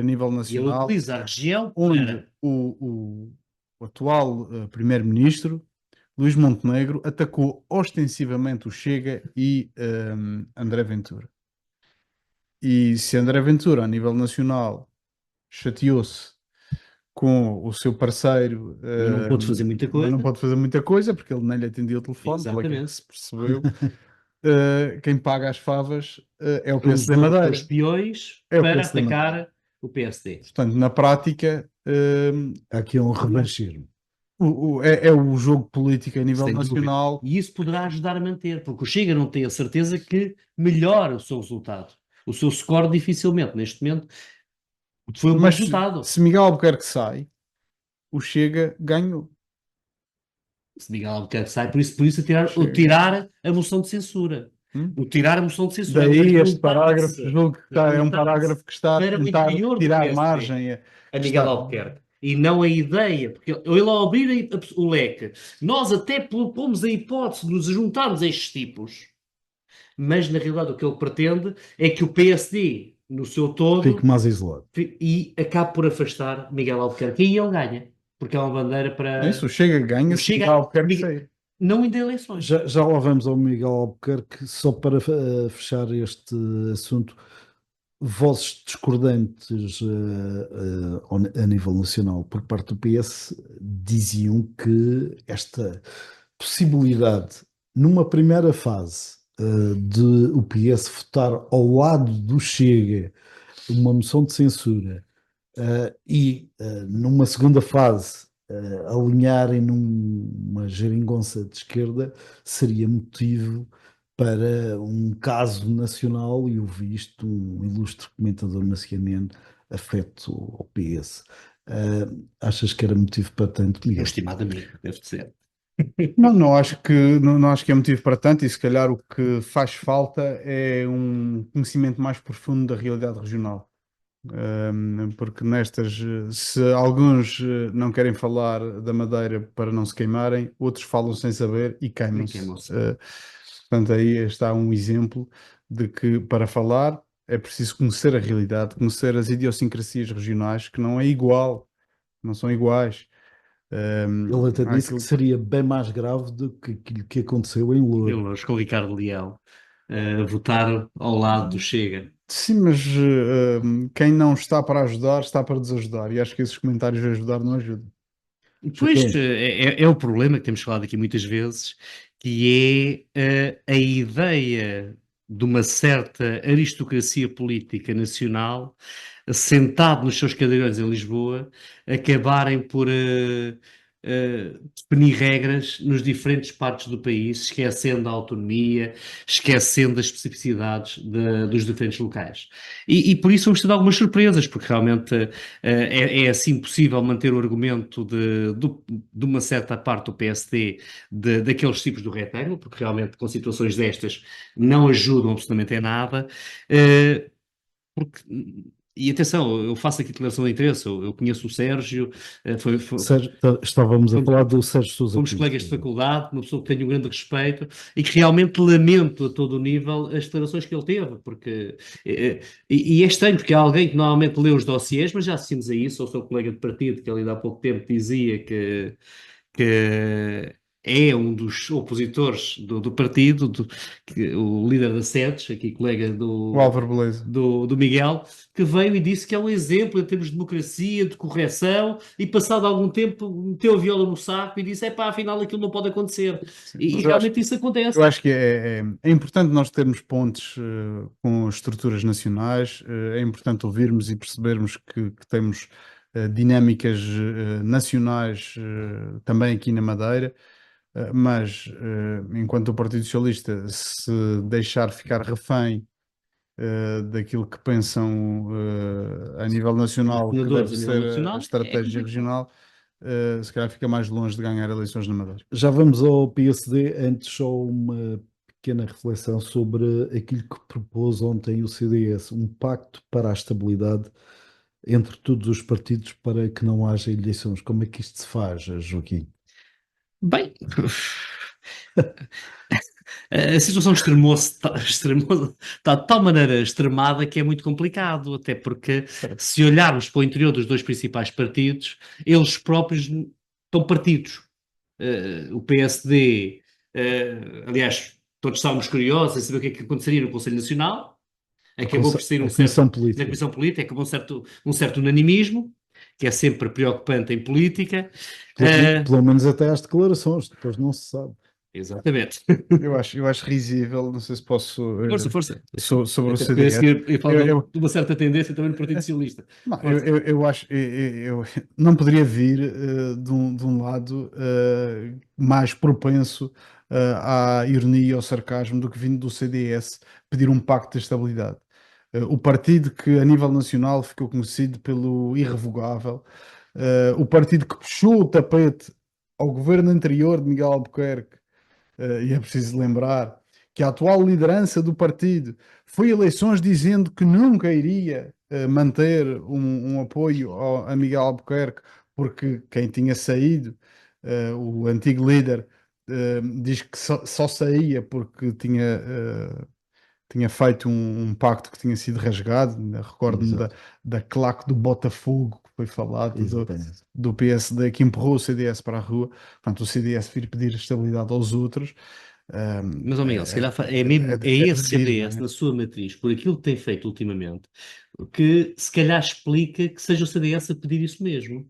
nível nacional. E utiliza a região onde o atual primeiro-ministro, Luís Montenegro, atacou ostensivamente o Chega e André Ventura. E se André Ventura, a nível nacional, chateou-se com o seu parceiro, não pode fazer muita coisa. Não pode fazer muita coisa porque ele nem lhe atendia o telefone. Exatamente. Se percebeu. Quem paga as favas é o PSD Madeira. Os peões para atacar o PSD. Portanto, na prática, há aqui um revanchismo. É o jogo político a nível nacional. E isso poderá ajudar a manter, porque o Chega não tem a certeza que melhora o seu resultado. O seu score dificilmente, neste momento, foi um bom Mas resultado. se Miguel Albuquerque sai, o Chega ganhou. Se Miguel Albuquerque sai, por isso o Chega. tirar a moção de censura. Hum? O tirar a moção de censura. Daí Agora, este parágrafo, julgo que é um parágrafo que está a para o tentar interior do tirar PSD. margem A Miguel Albuquerque. E não a ideia, porque ele ao abrir o leque, nós até pomos a hipótese de nos juntarmos a estes tipos, mas na realidade o que ele pretende é que o PSD, no seu todo, Fique mais isolado. e acabe por afastar Miguel Albuquerque. E ele ganha, porque é uma bandeira para... Isso, o Chega ganha, O se Chega- Miguel Albuquerque Miguel- sair. Não ainda eleições. Já lá vamos ao Miguel Albuquerque, só para fechar este assunto. Vozes discordantes a nível nacional por parte do PS diziam que esta possibilidade, numa primeira fase, de o PS votar ao lado do Chega uma moção de censura numa segunda fase alinharem numa geringonça de esquerda seria motivo para um caso nacional e eu vi isto um ilustre comentador na CNN afeto ao PS. Achas que era motivo para tanto, Um Miguel? estimado amigo, deve ser. Não acho que, não acho que é motivo para tanto, e se calhar o que faz falta é um conhecimento mais profundo da realidade regional. Porque se alguns não querem falar da Madeira para não se queimarem, outros falam sem saber e queimam-se. Queimam-se. Portanto, aí está um exemplo de que para falar é preciso conhecer a realidade, conhecer as idiosincrasias regionais, que não é igual, não são iguais. Ele até disse Aquilo- que seria bem mais grave do que aquilo que aconteceu em Louro. Eles com o Ricardo Leão votar ao lado do Chega. Sim, mas quem não está para ajudar, está para desajudar. E acho que esses comentários de ajudar não ajudam. Pois Joaquim, é o problema que temos falado aqui muitas vezes, que é a ideia de uma certa aristocracia política nacional sentado nos seus cadeirões em Lisboa, acabarem por definir regras nos diferentes partes do país, esquecendo a autonomia, esquecendo as especificidades dos diferentes locais. E por isso vamos ter algumas surpresas, porque realmente é assim possível manter o argumento de uma certa parte do PSD daqueles tipos do retângulo, porque realmente com situações destas não ajudam absolutamente em nada. Porque, e atenção, eu faço aqui declaração de interesse, eu conheço o Sérgio, estávamos a fomos, falar do Sérgio Sousa fomos Pinto. colegas de faculdade, uma pessoa que tenho um grande respeito e que realmente lamento a todo o nível as declarações que ele teve, porque e é estranho, porque há alguém que normalmente lê os dossiês, mas já assistimos a isso, ao seu colega de partido, que ali há pouco tempo dizia que é um dos opositores do partido, o líder da SEDES, aqui colega O Álvaro Beleza. do Miguel, que veio e disse que é um exemplo em termos de democracia, de correção, e passado algum tempo meteu a viola no saco e disse, epá, afinal aquilo não pode acontecer. E Mas realmente isso acontece. eu acho que é importante nós termos pontes com estruturas nacionais, é importante ouvirmos e percebermos que temos dinâmicas nacionais também aqui na Madeira, mas enquanto o Partido Socialista se deixar ficar refém daquilo que pensam a nível nacional, que Governadores deve a nível ser nacional, a é estratégia complicado. regional, se calhar fica mais longe de ganhar eleições na Madeira. Já vamos ao PSD, antes só uma pequena reflexão sobre aquilo que propôs ontem o CDS, um pacto para a estabilidade entre todos os partidos para que não haja eleições. Como é que isto se faz, Joaquim? Bem, a situação está de tal maneira extremada que é muito complicado, até porque se olharmos para o interior dos dois principais partidos, eles próprios estão partidos. O PSD, aliás, todos estávamos curiosos em saber o que é que aconteceria no Conselho Nacional, acabou por ser A Comissão na Política. Comissão Política, acabou um certo unanimismo, que é sempre preocupante em política. Pelo menos até às declarações, depois não se sabe. Exatamente. Eu acho risível, não sei se posso. Força. Sobre o Até porque CDS. eu falo de uma certa tendência também no Partido Socialista. Não, eu acho, eu não poderia vir de um lado mais propenso à ironia e ao sarcasmo do que vindo do CDS pedir um pacto de estabilidade. o partido que a nível nacional ficou conhecido pelo irrevogável, o partido que puxou o tapete ao governo anterior de Miguel Albuquerque, e é preciso lembrar que a atual liderança do partido foi a eleições dizendo que nunca iria manter um apoio a Miguel Albuquerque, porque quem tinha saído, o antigo líder, diz que só saía porque tinha feito um pacto que tinha sido rasgado. Recordo-me Exato. da claque do Botafogo que foi falado, Exatamente. do PSD, que empurrou o CDS para a rua. Portanto, o CDS vir pedir estabilidade aos outros. Mas, ó Miguel, se calhar é esse CDS, na sua matriz, por aquilo que tem feito ultimamente, que se calhar explica que seja o CDS a pedir isso mesmo.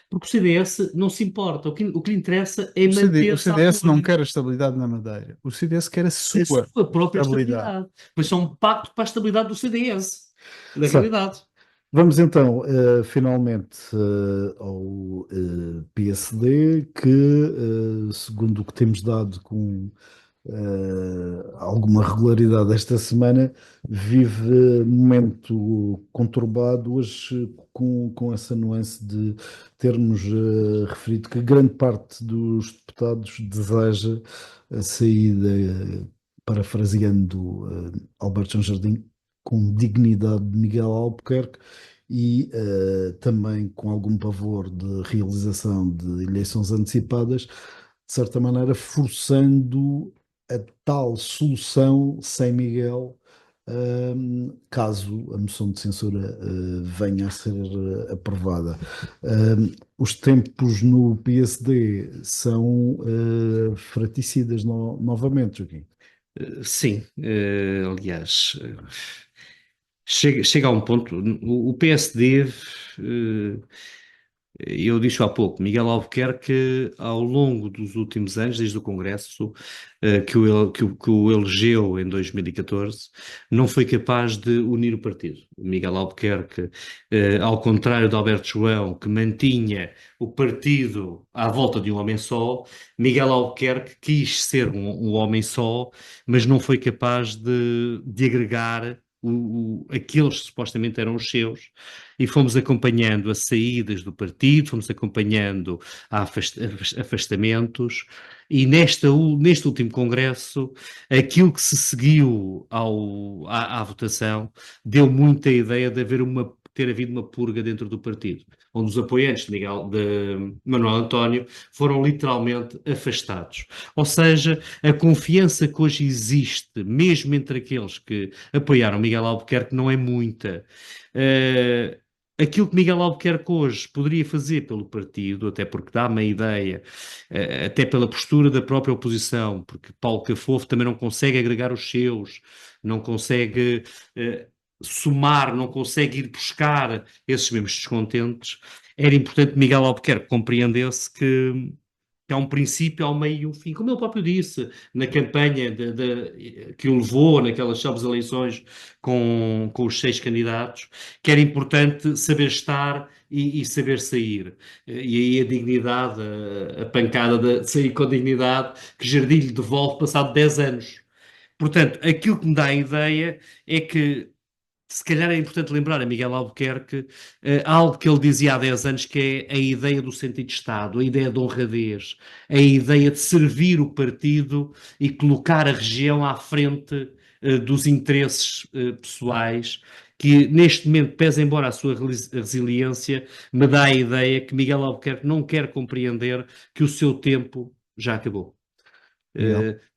Porque o CDS não se importa, o que lhe interessa é O manter-se ao CDS não poder, quer a estabilidade na Madeira. O CDS quer a a sua sua própria estabilidade. estabilidade. Pois é um pacto para a estabilidade do CDS, na Certo. realidade. Vamos então, finalmente, ao PSD, que, segundo o que temos dado com alguma regularidade esta semana, vive um momento conturbado, hoje com essa nuance de termos referido que grande parte dos deputados deseja a saída, parafraseando Alberto João Jardim, com dignidade de Miguel Albuquerque e também com algum pavor de realização de eleições antecipadas, de certa maneira forçando a tal solução sem Miguel, caso a moção de censura venha a ser aprovada. Os tempos no PSD são fratricidas novamente, Joaquim. Sim, aliás, chega a um ponto, o PSD, eu disse há pouco, Miguel Albuquerque, ao longo dos últimos anos, desde o Congresso que o elegeu em 2014, não foi capaz de unir o partido. Miguel Albuquerque, ao contrário de Alberto João, que mantinha o partido à volta de um homem só, Miguel Albuquerque quis ser um homem só, mas não foi capaz de agregar aqueles que supostamente eram os seus, e fomos acompanhando as saídas do partido, fomos acompanhando afastamentos, e neste último congresso, aquilo que se seguiu à votação deu muita ideia de ter havido uma purga dentro do partido, onde os apoiantes de Manuel António foram literalmente afastados. Ou seja, a confiança que hoje existe, mesmo entre aqueles que apoiaram Miguel Albuquerque, não é muita. Aquilo que Miguel Albuquerque hoje poderia fazer pelo partido, até porque dá-me a ideia, até pela postura da própria oposição, porque Paulo Cafofo também não consegue agregar os seus, não consegue somar, não consegue ir buscar esses mesmos descontentes. Era importante que Miguel Albuquerque compreendesse que há um princípio, há um meio e um fim. Como ele próprio disse na campanha que o levou naquelas chaves eleições com os 6 candidatos, que era importante saber estar e saber sair. E aí a dignidade, a pancada de sair com dignidade, que Jardim lhe devolve passado 10 anos. Portanto, aquilo que me dá a ideia é que se calhar é importante lembrar a Miguel Albuquerque algo que ele dizia há 10 anos, que é a ideia do sentido de Estado, a ideia de honradez, a ideia de servir o partido e colocar a região à frente dos interesses pessoais, que neste momento, pese embora a sua resiliência, me dá a ideia que Miguel Albuquerque não quer compreender que o seu tempo já acabou.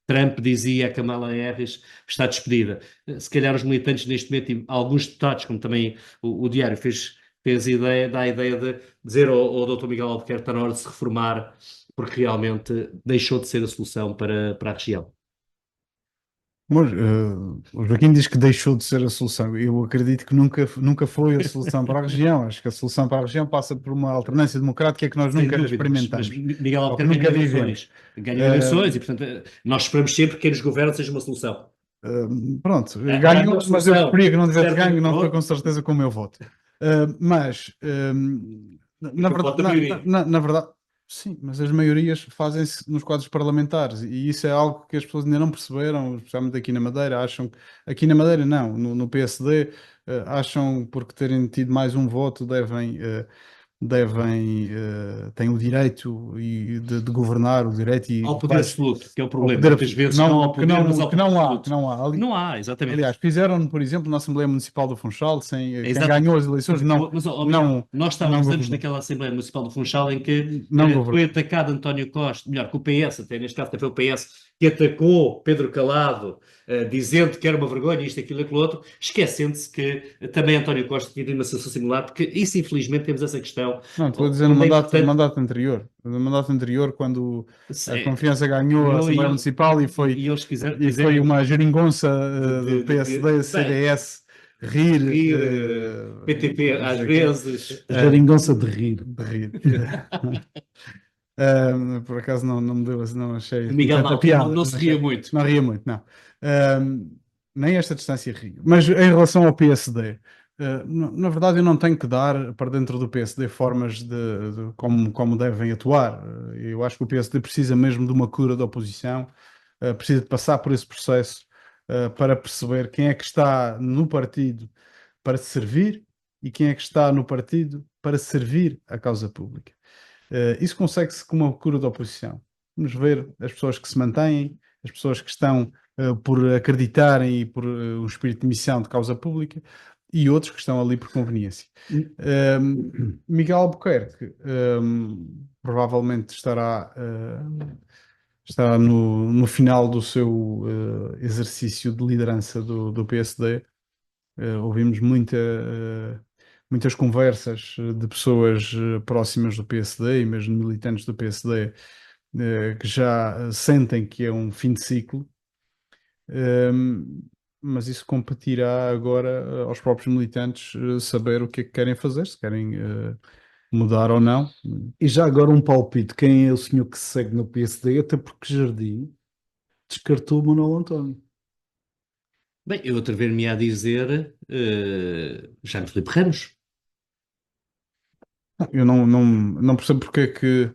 Trump dizia a Kamala Harris está despedida. Se calhar os militantes neste momento, e alguns deputados, como também o Diário fez dá a ideia de dizer ao Dr. Miguel Albuquerque está na hora de se reformar, porque realmente deixou de ser a solução para a região. Mas, o Joaquim diz que deixou de ser a solução. Eu acredito que nunca foi a solução para a região. Acho que a solução para a região passa por uma alternância democrática que nós Sem nunca dúvida, experimentamos. mas Miguel Albuquerque nunca ganhou vivemos. ganhou eleições e, portanto, nós esperamos sempre que quem nos governa seja uma solução. Pronto, Ganhou ganhou, uma mas eu solução. preferia que não tivesse Certo, ganho, não foi pronto. com certeza com o meu voto. Mas, na voto da maioria. verdade, Sim, mas as maiorias fazem-se nos quadros parlamentares e isso é algo que as pessoas ainda não perceberam, especialmente aqui na Madeira. Acham que aqui na Madeira não, no PSD, acham porque terem tido mais um voto têm o direito de governar, o direito e Ao poder absoluto, que é o ao problema. poder Muitas vezes não ao poder, mas ao que poder não há, absoluto. que não há. Não há, exatamente. Aliás, fizeram, por exemplo, na Assembleia Municipal do Funchal, sem quem Exato. ganhou as eleições não, Mas, ó, Miguel, não, nós estávamos não antes governou. naquela Assembleia Municipal do Funchal em que Não foi governou. atacado António Costa, melhor, que o PS, até neste caso até foi o PS, que atacou Pedro Calado, dizendo que era uma vergonha, isto, aquilo, aquilo outro, esquecendo-se que também António Costa tinha tido uma situação similar, porque isso, infelizmente, temos essa questão. Não, estou a dizer no onde é mandato, importante- mandato anterior. No mandato anterior, quando a se- Confiança ganhou a não, Assembleia e- Municipal e foi, e eles quiseram, e foi uma geringonça do de- PSD, CDS, rir, rir, PTP não às sei o quê. vezes. Geringonça de rir. De rir. Por acaso não me deu, não achei O Miguel tanta não, piada. não se ria muito. Não ria muito, não. Nem esta distância rio. Mas em relação ao PSD, na verdade eu não tenho que dar para dentro do PSD formas de como devem atuar. Eu acho que o PSD precisa mesmo de uma cura da oposição, precisa de passar por esse processo para perceber quem é que está no partido para servir e quem é que está no partido para servir a causa pública. Isso consegue-se com uma cura da oposição. Vamos ver as pessoas que se mantêm, as pessoas que estão por acreditarem e por um espírito de missão de causa pública e outros que estão ali por conveniência. Miguel Albuquerque provavelmente estará no final do seu exercício de liderança do PSD. Ouvimos muitas conversas de pessoas próximas do PSD e mesmo militantes do PSD que já sentem que é um fim de ciclo, mas isso competirá agora aos próprios militantes saber o que é que querem fazer, se querem mudar ou não. E já agora um palpite, quem é o senhor que se segue no PSD, até porque Jardim descartou o Manuel António. Bem, eu atrever-me a dizer Jaime Filipe Ramos. Eu não percebo porque é que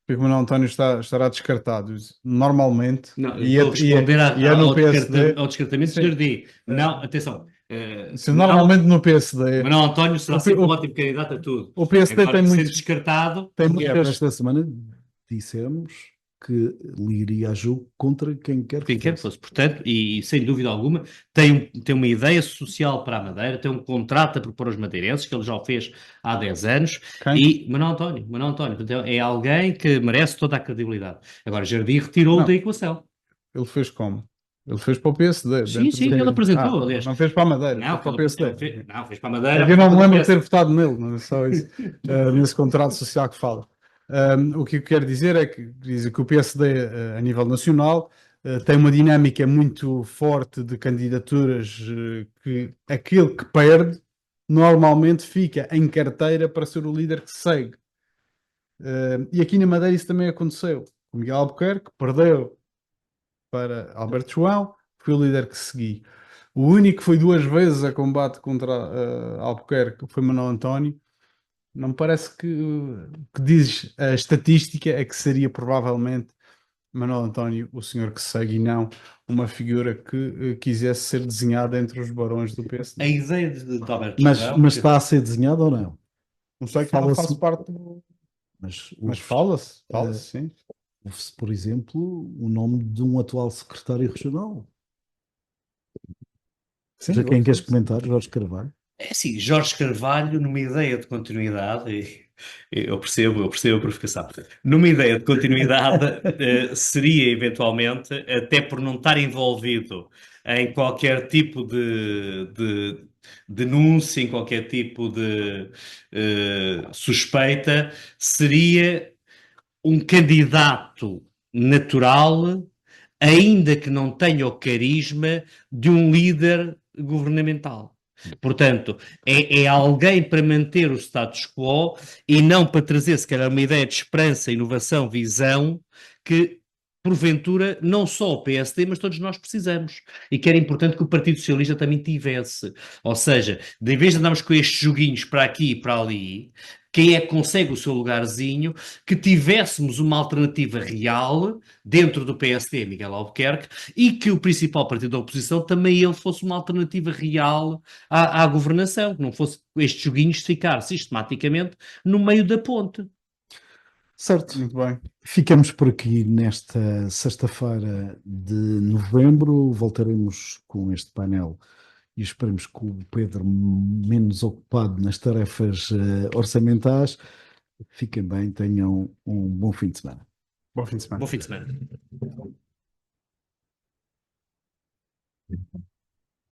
o Manuel António estará descartado. Normalmente, Não, e estou a responder no PSD, ao descartamento sim. de Jardim. Não, atenção. Se normalmente no PSD, Manuel António será O- sempre um o- ótimo candidato a tudo. o PSD Agora, tem ser muitos, descartado, tem Aliás, muitas, esta semana dissemos que lhe iria a jogo contra quem quer quem que quer que fosse. fosse. Portanto, e sem dúvida alguma, tem uma ideia social para a Madeira, tem um contrato a propor aos madeirenses, que ele já o fez há 10 anos, Quem? e Manuel António, portanto, é alguém que merece toda a credibilidade. Agora, Jardim retirou-o Não. da equação. Ele fez como? Ele fez para o PSD. Sim, dentro sim, do- ele apresentou, Ah, aliás. não fez para a Madeira, Não, fez para o PSD. fez para a Madeira. Eu não me lembro de ter ter votado nele, não é só isso, nesse contrato social que fala. O que eu quero dizer é que diz que o PSD, a nível nacional, tem uma dinâmica muito forte de candidaturas que aquele que perde normalmente fica em carteira para ser o líder que segue. E aqui na Madeira isso também aconteceu. O Miguel Albuquerque perdeu para Alberto João, foi o líder que segui. O único que foi 2 vezes a combate contra Albuquerque foi Manuel António. Não me parece que diz a estatística é que seria provavelmente Manuel António o senhor que segue e não uma figura que quisesse ser desenhada entre os barões do A PSD. ideia de Alberto Mas, João, mas está a ser desenhado ou não? Não sei que ela Fala-se- faz parte do... Mas, Mas ouve-se, fala-se, sim. ouve-se, por exemplo, o nome de um atual secretário regional. Sim, Já quem ouve-se. queres comentar, Jorge Carvalho? é assim, Jorge Carvalho, numa ideia de continuidade, e eu percebo a provocação, numa ideia de continuidade, seria eventualmente, até por não estar envolvido em qualquer tipo de denúncia, em qualquer tipo de suspeita, seria um candidato natural, ainda que não tenha o carisma de um líder governamental. Portanto, é alguém para manter o status quo e não para trazer, se calhar, uma ideia de esperança, inovação, visão, que porventura, não só o PSD, mas todos nós precisamos. E que era importante que o Partido Socialista também tivesse. Ou seja, de vez de andarmos com estes joguinhos para aqui e para ali, quem é que consegue o seu lugarzinho, que tivéssemos uma alternativa real dentro do PSD, Miguel Albuquerque, e que o principal partido da oposição também ele fosse uma alternativa real à governação, que não fosse estes joguinhos de ficar sistematicamente no meio da ponte. Certo. Muito bem. Ficamos por aqui nesta sexta-feira de novembro. Voltaremos com este painel e esperemos que o Pedro, menos ocupado nas tarefas orçamentais, fiquem bem, tenham um bom fim de semana. Bom fim de semana. Bom fim de semana.